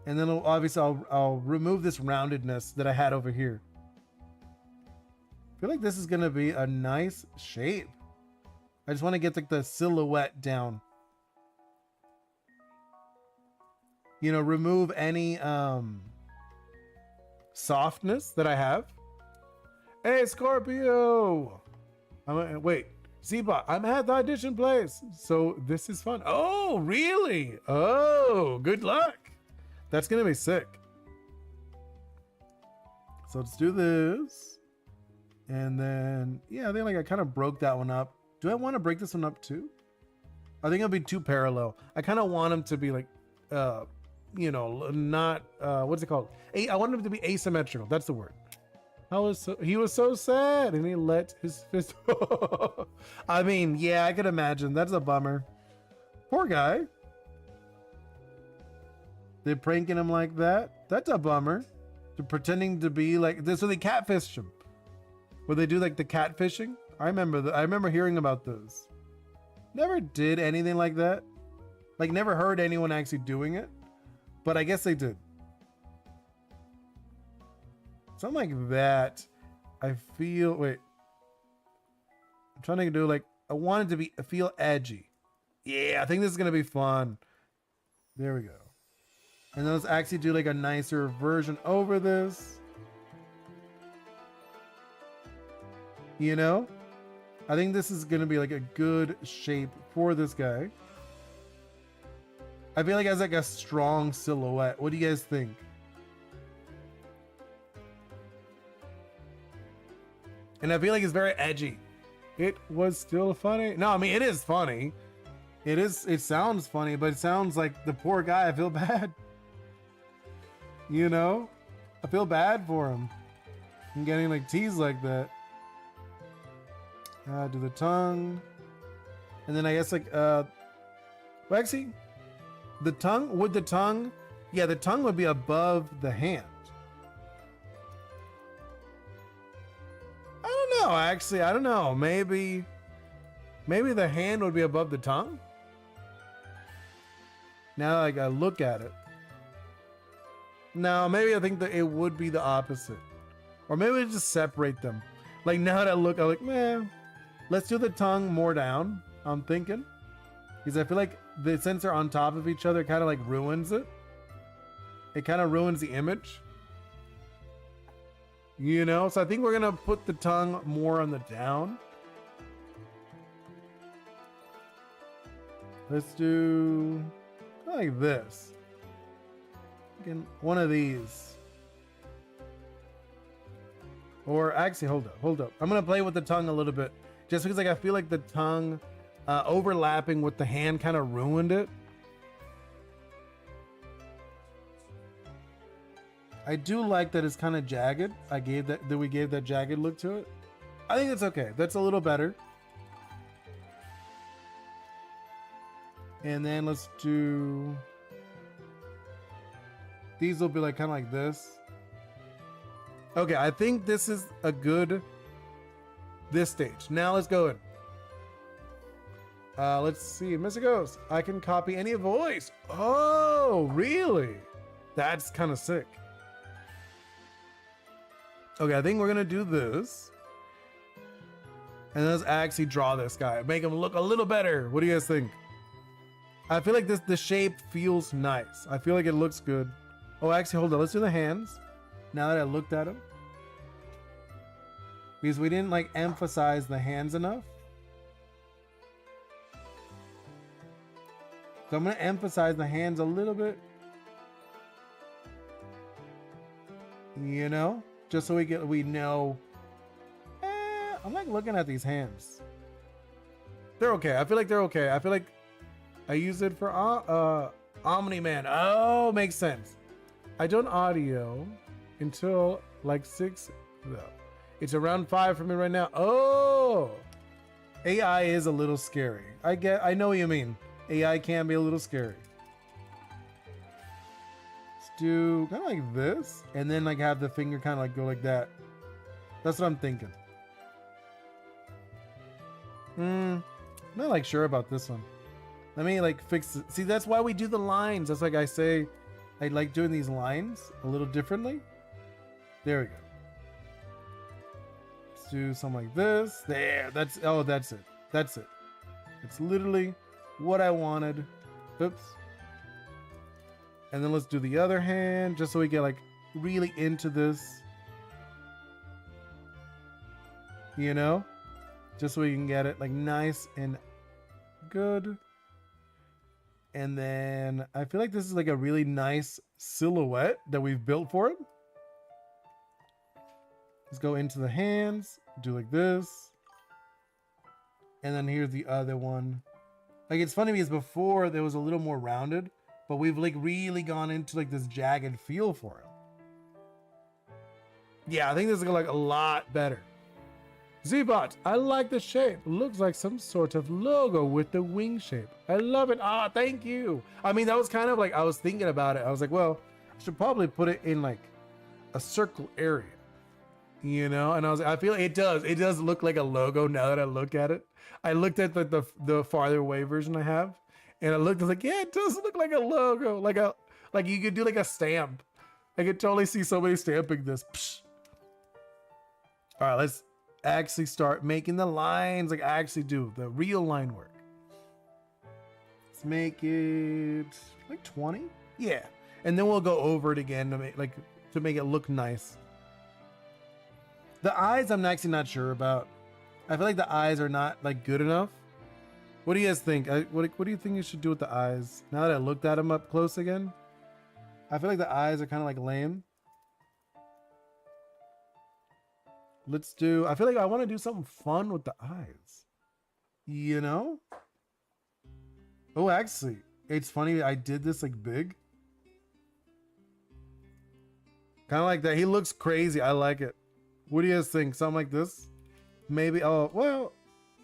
And then obviously I'll remove this roundedness that I had over here. I feel like this is gonna be a nice shape. I just want to get like the silhouette down. You know, remove any softness that I have. Hey, Scorpio! Wait, Z-Bot, I'm at the audition place, so this is fun. Oh, really? Oh, good luck. That's gonna be sick. So let's do this. And then, yeah, I think like I kind of broke that one up. Do I want to break this one up too? I think it'll be too parallel. I kind of want them to be like, you know, not, what's it called? I want them to be asymmetrical. That's the word. He was so sad and he let his fist. I mean, yeah, I could imagine. That's a bummer. Poor guy. They're pranking him like that. That's a bummer. They're pretending to be like this. So they catfish him. Where they do like the catfishing. I remember hearing about those. Never did anything like that. Like never heard anyone actually doing it. But I guess they did. Something like that. I feel, wait. I'm trying to do like, I want it to feel edgy. Yeah, I think this is going to be fun. There we go. And then let's actually do like a nicer version over this. You know? I think this is going to be like a good shape for this guy. I feel like it has like a strong silhouette. What do you guys think? And I feel like it's very edgy. It was still funny. No, I mean, it is funny. It sounds funny, but it sounds like the poor guy. I feel bad. You know? I feel bad for him. I'm getting like teased like that. Do the tongue. And then I guess like, well, actually, the tongue, yeah, the tongue would be above the hand. I don't know, actually, I don't know. Maybe the hand would be above the tongue. Now like I look at it. No, maybe I think that it would be the opposite. Or maybe we just separate them. Like now that I look, I'm like, man, let's do the tongue more down, I'm thinking. Because I feel like since they're on top of each other, it kind of like ruins it. It kind of ruins the image. You know? So I think we're going to put the tongue more on the down. Let's do like this. Again, one of these. Or actually, hold up. I'm going to play with the tongue a little bit. Just because like I feel like the tongue overlapping with the hand kind of ruined it. I do like that it's kind of jagged. We gave that jagged look to it. I think it's okay. That's a little better. And then let's do, these will be like kind of like this. Okay, I think this is a good, this stage. Now let's go in. Let's see, Mr. Ghost, I can copy any voice. Oh, really? That's kind of sick. Okay, I think we're gonna do this. And let's actually draw this guy. Make him look a little better. What do you guys think? I feel like the shape feels nice. I feel like it looks good. Oh, actually, hold on. Let's do the hands. Now that I looked at him. Because we didn't like emphasize the hands enough. So I'm going to emphasize the hands a little bit. You know? Just so we know. I'm like looking at these hands. They're okay. I feel like they're okay. I feel like I use it for Omni-Man. Oh, makes sense. I don't audio until like 6. No. It's around 5 for me right now. Oh, AI is a little scary. I know what you mean. AI can be a little scary. Let's do kind of like this, and then like have the finger kind of like go like that. That's what I'm thinking. Not like sure about this one. Let me like fix it. See, that's why we do the lines. That's like I say, I like doing these lines a little differently. There we go. Let's do something like this. There, that's it. That's it. It's literally what I wanted. Oops. And then let's do the other hand, just so we get like really into this. You know? Just so we can get it like nice and good. And then I feel like this is like a really nice silhouette that we've built for it. Let's go into the hands, do like this. And then here's the other one. Like it's funny because before there was a little more rounded, but we've like really gone into like this jagged feel for it. Yeah, I think this is gonna look a lot better. Z-Bot, I like the shape. Looks like some sort of logo with the wing shape. I love it. Ah, thank you. I mean, that was kind of like, I was thinking about it. I was like, well, I should probably put it in like a circle area, you know? And I was like, I feel like it does look like a logo now that I look at it. I looked at the farther away version I have, and I looked, I was like, yeah, it does look like a logo. Like you could do like a stamp. I could totally see somebody stamping this. Psh. All right, let's actually start making the lines, like actually do the real line work. Let's make it like 20. Yeah. And then we'll go over it again to make it look nice. The eyes, I'm actually not sure about. I feel like the eyes are not like good enough. What do you guys think? What do you think you should do with the eyes? Now that I looked at them up close again, I feel like the eyes are kind of like lame. Let's do, I feel like I want to do something fun with the eyes, you know? Oh, actually, it's funny. I did this like big. Kind of like that. He looks crazy. I like it. What do you guys think? Something like this? Maybe, oh, well,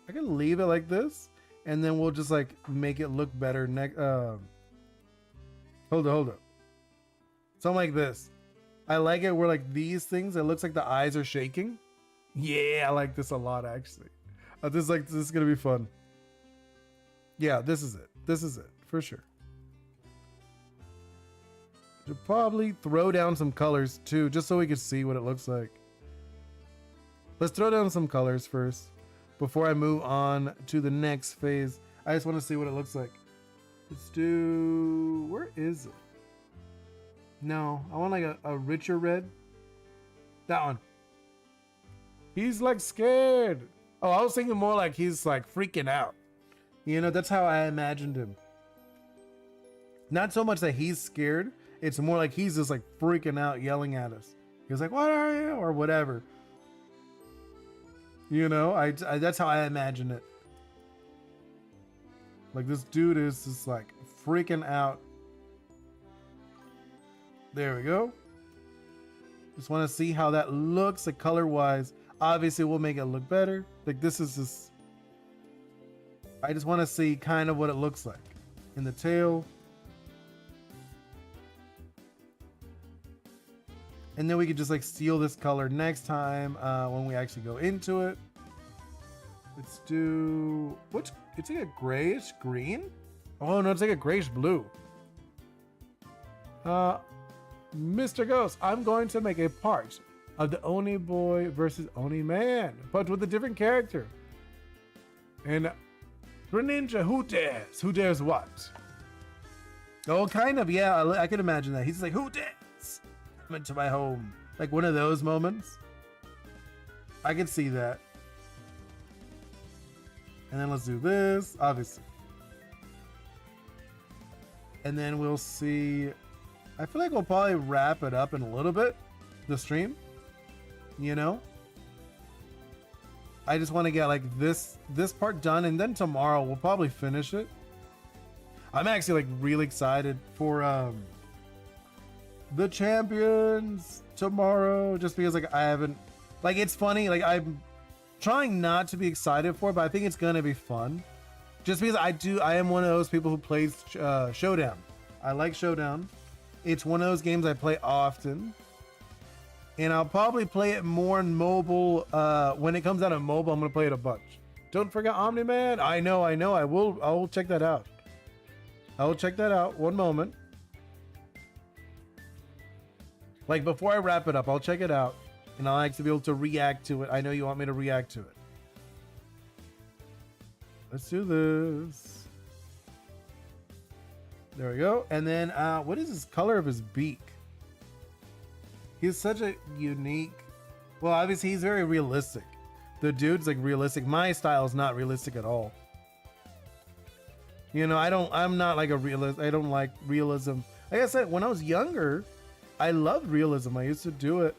I can leave it like this and then we'll just like make it look better. Hold up. Something like this. I like it where like these things, it looks like the eyes are shaking. Yeah, I like this a lot actually. This is gonna be fun. Yeah, this is it. This is it for sure. Should probably throw down some colors too, just so we can see what it looks like. Let's throw down some colors first before I move on to the next phase. I just want to see what it looks like. Let's do, where is it? No, I want like a richer red. That one. He's like scared. Oh, I was thinking more like he's like freaking out. You know, that's how I imagined him. Not so much that he's scared. It's more like he's just like freaking out, yelling at us. He's like, "What are you?" or whatever. You know, I that's how I imagine it. Like this dude is just like freaking out. There we go. Just want to see how that looks like color-wise. Obviously, we'll make it look better. Like this is just, I just want to see kind of what it looks like in the tail. And then we could just like seal this color next time when we actually go into it. Let's do, what's, it's like a grayish green? Oh no, it's like a grayish blue. Mr. Ghost, I'm going to make a part of the Oni Boi versus Oni Man, but with a different character. And Greninja, who dares? Who dares what? Oh, kind of, yeah, I can imagine that. He's like, who dares? Come into my home. Like one of those moments. I can see that. And then let's do this, obviously. And then we'll see, I feel like we'll probably wrap it up in a little bit, the stream. You know, I just want to get like this part done, and then tomorrow we'll probably finish it. I'm actually like really excited for the champions tomorrow, just because like I haven't, like, it's funny, like I'm trying not to be excited for it, but I think it's gonna be fun, just because I am one of those people who plays Showdown. I like Showdown. It's one of those games I play often. And I'll probably play it more in mobile. When it comes out on mobile, I'm gonna play it a bunch. Don't forget Omni-Man. I know. I will check that out. I will check that out. One moment. Like before I wrap it up, I'll check it out, and I'll actually be able to react to it. I know you want me to react to it. Let's do this. There we go. And then, what is his color of his beak? He's such a unique, well, obviously he's very realistic. The dude's like realistic. My style is not realistic at all. You know, I'm not like a realist. I don't like realism. Like I said, when I was younger, I loved realism. I used to do it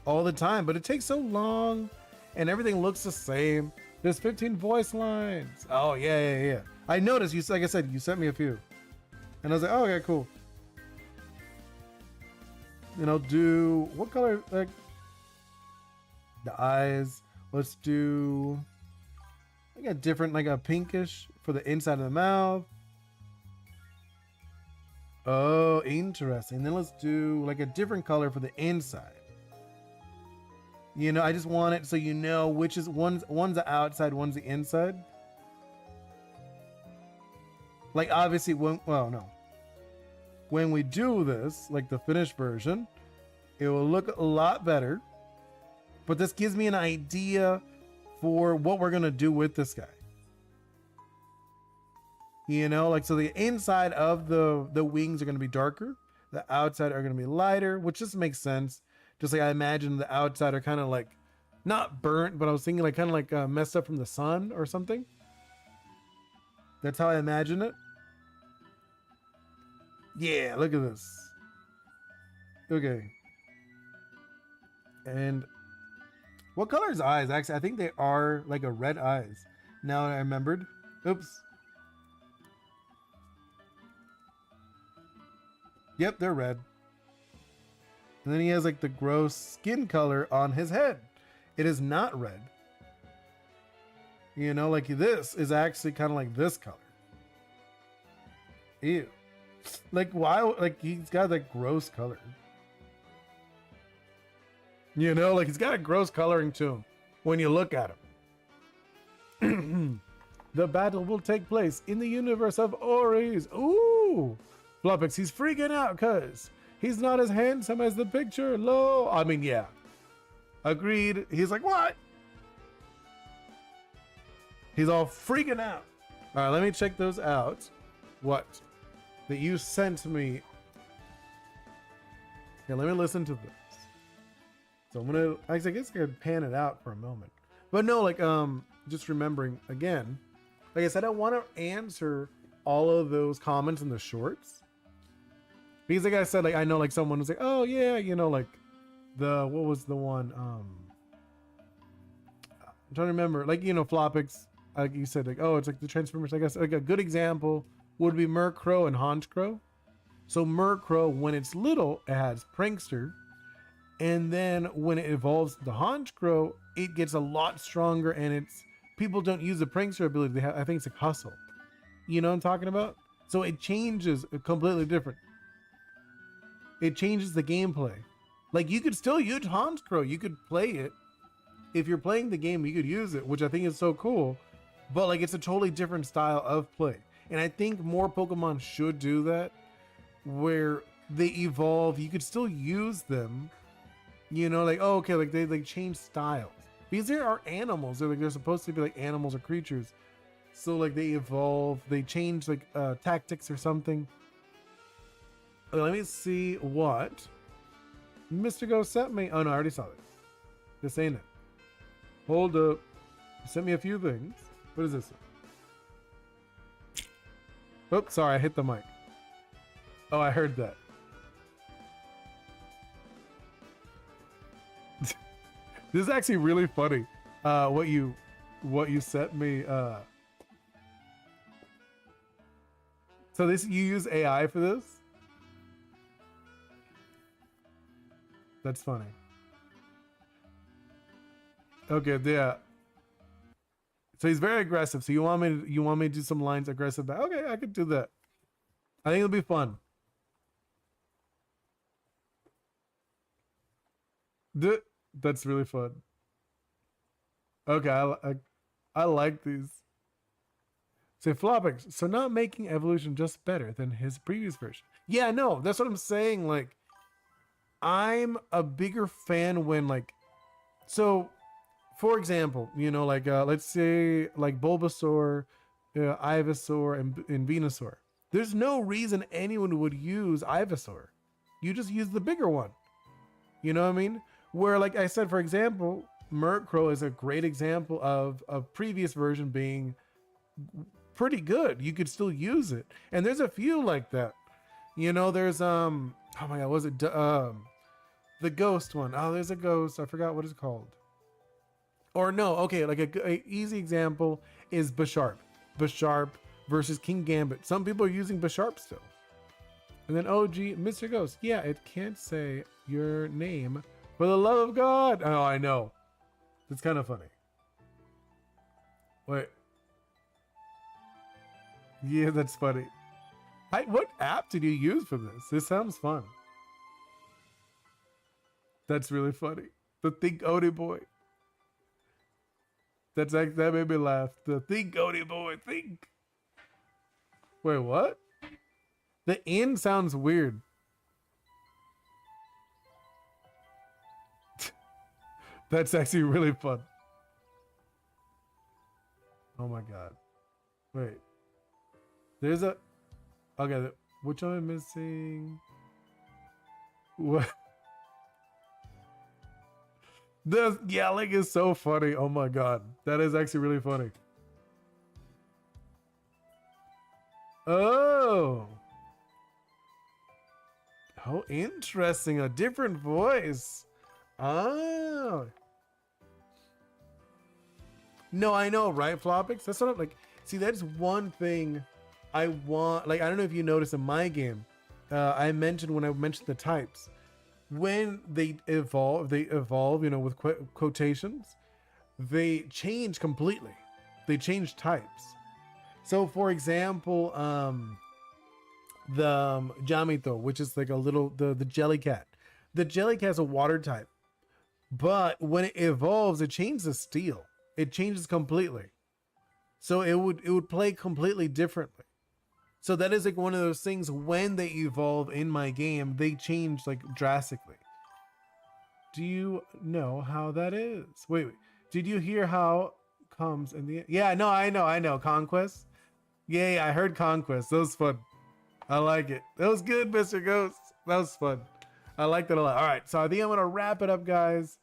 all the time, but it takes so long and everything looks the same. There's 15 voice lines. Oh yeah. I noticed you, like I said, you sent me a few. And I was like, oh, okay, cool. And I'll do, what color, like, The eyes. Let's do like a different, like a pinkish for the inside of the mouth. Oh, interesting. Then let's do like a different color for the inside. You know, I just want it so you know which is one's the outside, one's the inside. Like obviously when we do this, like the finished version, it will look a lot better. But this gives me an idea for what we're gonna do with this guy. You know, like so the inside of the wings are gonna be darker, the outside are gonna be lighter, which just makes sense. Just like I imagine the outside are kind of like not burnt, but I was thinking like kind of like messed up from the sun or something. That's how I imagine it. Yeah, look at this. Okay. And what color is eyes? Actually, I think they are like a red eyes. Now I remembered. Oops. Yep, they're red. And then he has like the gross skin color on his head. It is not red. You know, like this is actually kind of like this color. Ew. Like why? Like he's got that gross color. You know, like he's got a gross coloring to him when you look at him. The battle will take place in the universe of Ori's. Ooh, Flopix, he's freaking out because he's not as handsome as the picture. Lo, I mean, yeah, agreed. He's like, what? He's all freaking out. All right, let me check those out. What? That you sent me. Okay, let me listen to this. So I'm gonna, I guess I could pan it out for a moment. But no, like, just remembering again, like I said, I want to answer all of those comments in the shorts. Because like I said, like I know like someone was like, oh yeah, you know, like what was the one? I'm trying to remember, like, you know, Flopix, like you said, like, oh, it's like the Transformers. I guess like a good example would be Murkrow and Honchkrow. So Murkrow, when it's little, it has Prankster. And then when it evolves to Honchkrow, it gets a lot stronger, and it's people don't use the Prankster ability. They have, I think it's like Hustle. You know what I'm talking about? So it changes completely different. It changes the gameplay. Like you could still use Honchkrow. You could play it. If you're playing the game, you could use it, which I think is so cool. But like it's a totally different style of play. And I think more Pokemon should do that, where they evolve. You could still use them. You know, like, oh, okay, like they like change styles because there are animals. They're like they're supposed to be like animals or creatures, so like they evolve, they change like tactics or something. Okay, let me see what Mr. Ghost sent me. Oh no, I already saw this. This ain't it. Hold up, you sent me a few things. What is this? Oops, sorry, I hit the mic. Oh, I heard that. This is actually really funny. What you sent me. So this, you use AI for this? That's funny. Okay, yeah. So he's very aggressive. So you want me to do some lines aggressive back? Okay, I could do that. I think it'll be fun. That's really fun. Okay, I like these. Say Flopix, so not making evolution just better than his previous version. Yeah, no, that's what I'm saying. Like, I'm a bigger fan when like, so, for example, you know, like let's say like Bulbasaur, Ivysaur, and Venusaur. There's no reason anyone would use Ivysaur. You just use the bigger one. You know what I mean? Where, like I said, for example, Murkrow is a great example of a previous version being pretty good. You could still use it, and there's a few like that. You know, there's oh my god, was it the ghost one? Oh, there's a ghost. I forgot what it's called. Or no, okay, like a easy example is Bisharp. Bisharp versus King Gambit. Some people are using Bisharp still. And then OG Mr. Ghost. Yeah, it can't say your name. For the love of God. Oh, I know. It's kind of funny. Wait. Yeah, that's funny. What app did you use for this? This sounds fun. That's really funny. The Think Oni Boi. That made me laugh. The Think Oni Boi. Think. Wait, what? The in sounds weird. That's actually really fun. Oh my god. Wait. There's a... Okay, which one am I missing? What? The yelling is so funny. Oh my god. That is actually really funny. Oh. Oh, interesting. A different voice. Oh. No, I know, right, Flopix? That's what I'm like. See, that's one thing I want. Like, I don't know if you noticed in my game. I mentioned when I mentioned the types. When they evolve, you know, with quotations, they change completely. They change types. So, for example, the Jamito, which is like a little, the jellycat. The jellycat is a water type. But when it evolves, it changes to steel. It changes completely. So it would play completely differently. So that is like one of those things when they evolve in my game, they change like drastically. Do you know how that is? Wait. Did you hear how comes in the... Yeah, no, I know. Conquest. Yeah, I heard Conquest. That was fun. I like it. That was good, Mr. Ghost. That was fun. I liked it a lot. All right, so I think I'm going to wrap it up, guys.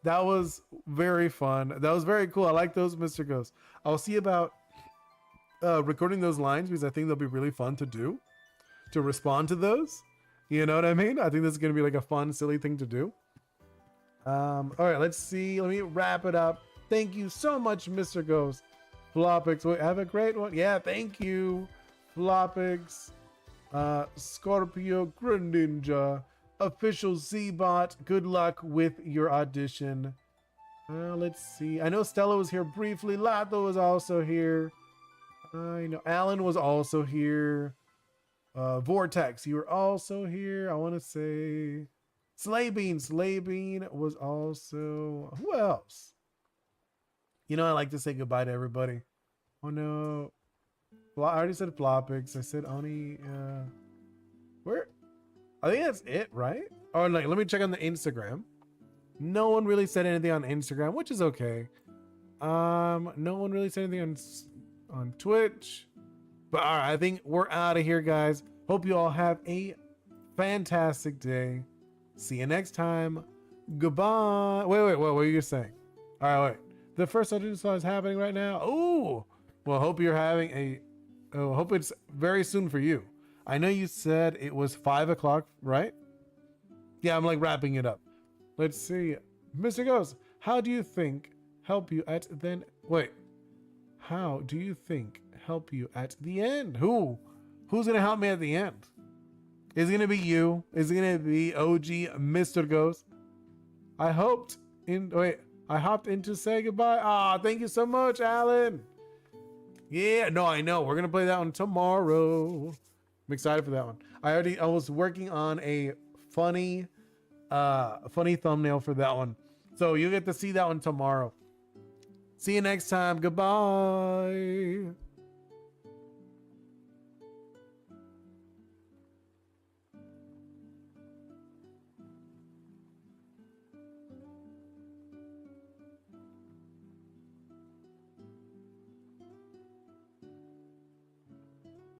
That was very fun. That was very cool. I like those, Mr. Ghost. I'll see about recording those lines because I think they'll be really fun to do, to respond to those. You know what I mean? I think this is going to be like a fun, silly thing to do. All right, let's see. Let me wrap it up. Thank you so much, Mr. Ghost. Flopix, wait, have a great one. Yeah, thank you. Flopix, Scorpio, Greninja, Official Z-Bot. Good luck with your audition. Let's see. I know Stella was here briefly. Lato was also here. I know Alan was also here. Vortex, you were also here. I want to say Slaybean was also... Who else? You know, I like to say goodbye to everybody. Oh no. I already said Flopix. I said Oni. Where? I think that's it, right? Oh, like, let me check on the Instagram. No one really said anything on Instagram, which is okay. No one really said anything on Twitch. But all right, I think we're out of here, guys. Hope you all have a fantastic day. See you next time. Goodbye. Wait, what were you saying? All right, wait. The first audition slot is happening right now. Oh, well, hope you're having a... Oh, hope it's very soon for you. I know you said it was 5 o'clock, right? Yeah, I'm like wrapping it up. Let's see. Mr. Ghost, how do you think help you at then? Wait. How do you think help you at the end? Who's going to help me at the end? Is it going to be you? Is it going to be OG Mr. Ghost? I hopped in to say goodbye. Ah, thank you so much, Alan. Yeah, no, I know. We're going to play that one tomorrow. I'm excited for that one. I was working on a funny thumbnail for that one. So you get to see that one tomorrow. See you next time. Goodbye.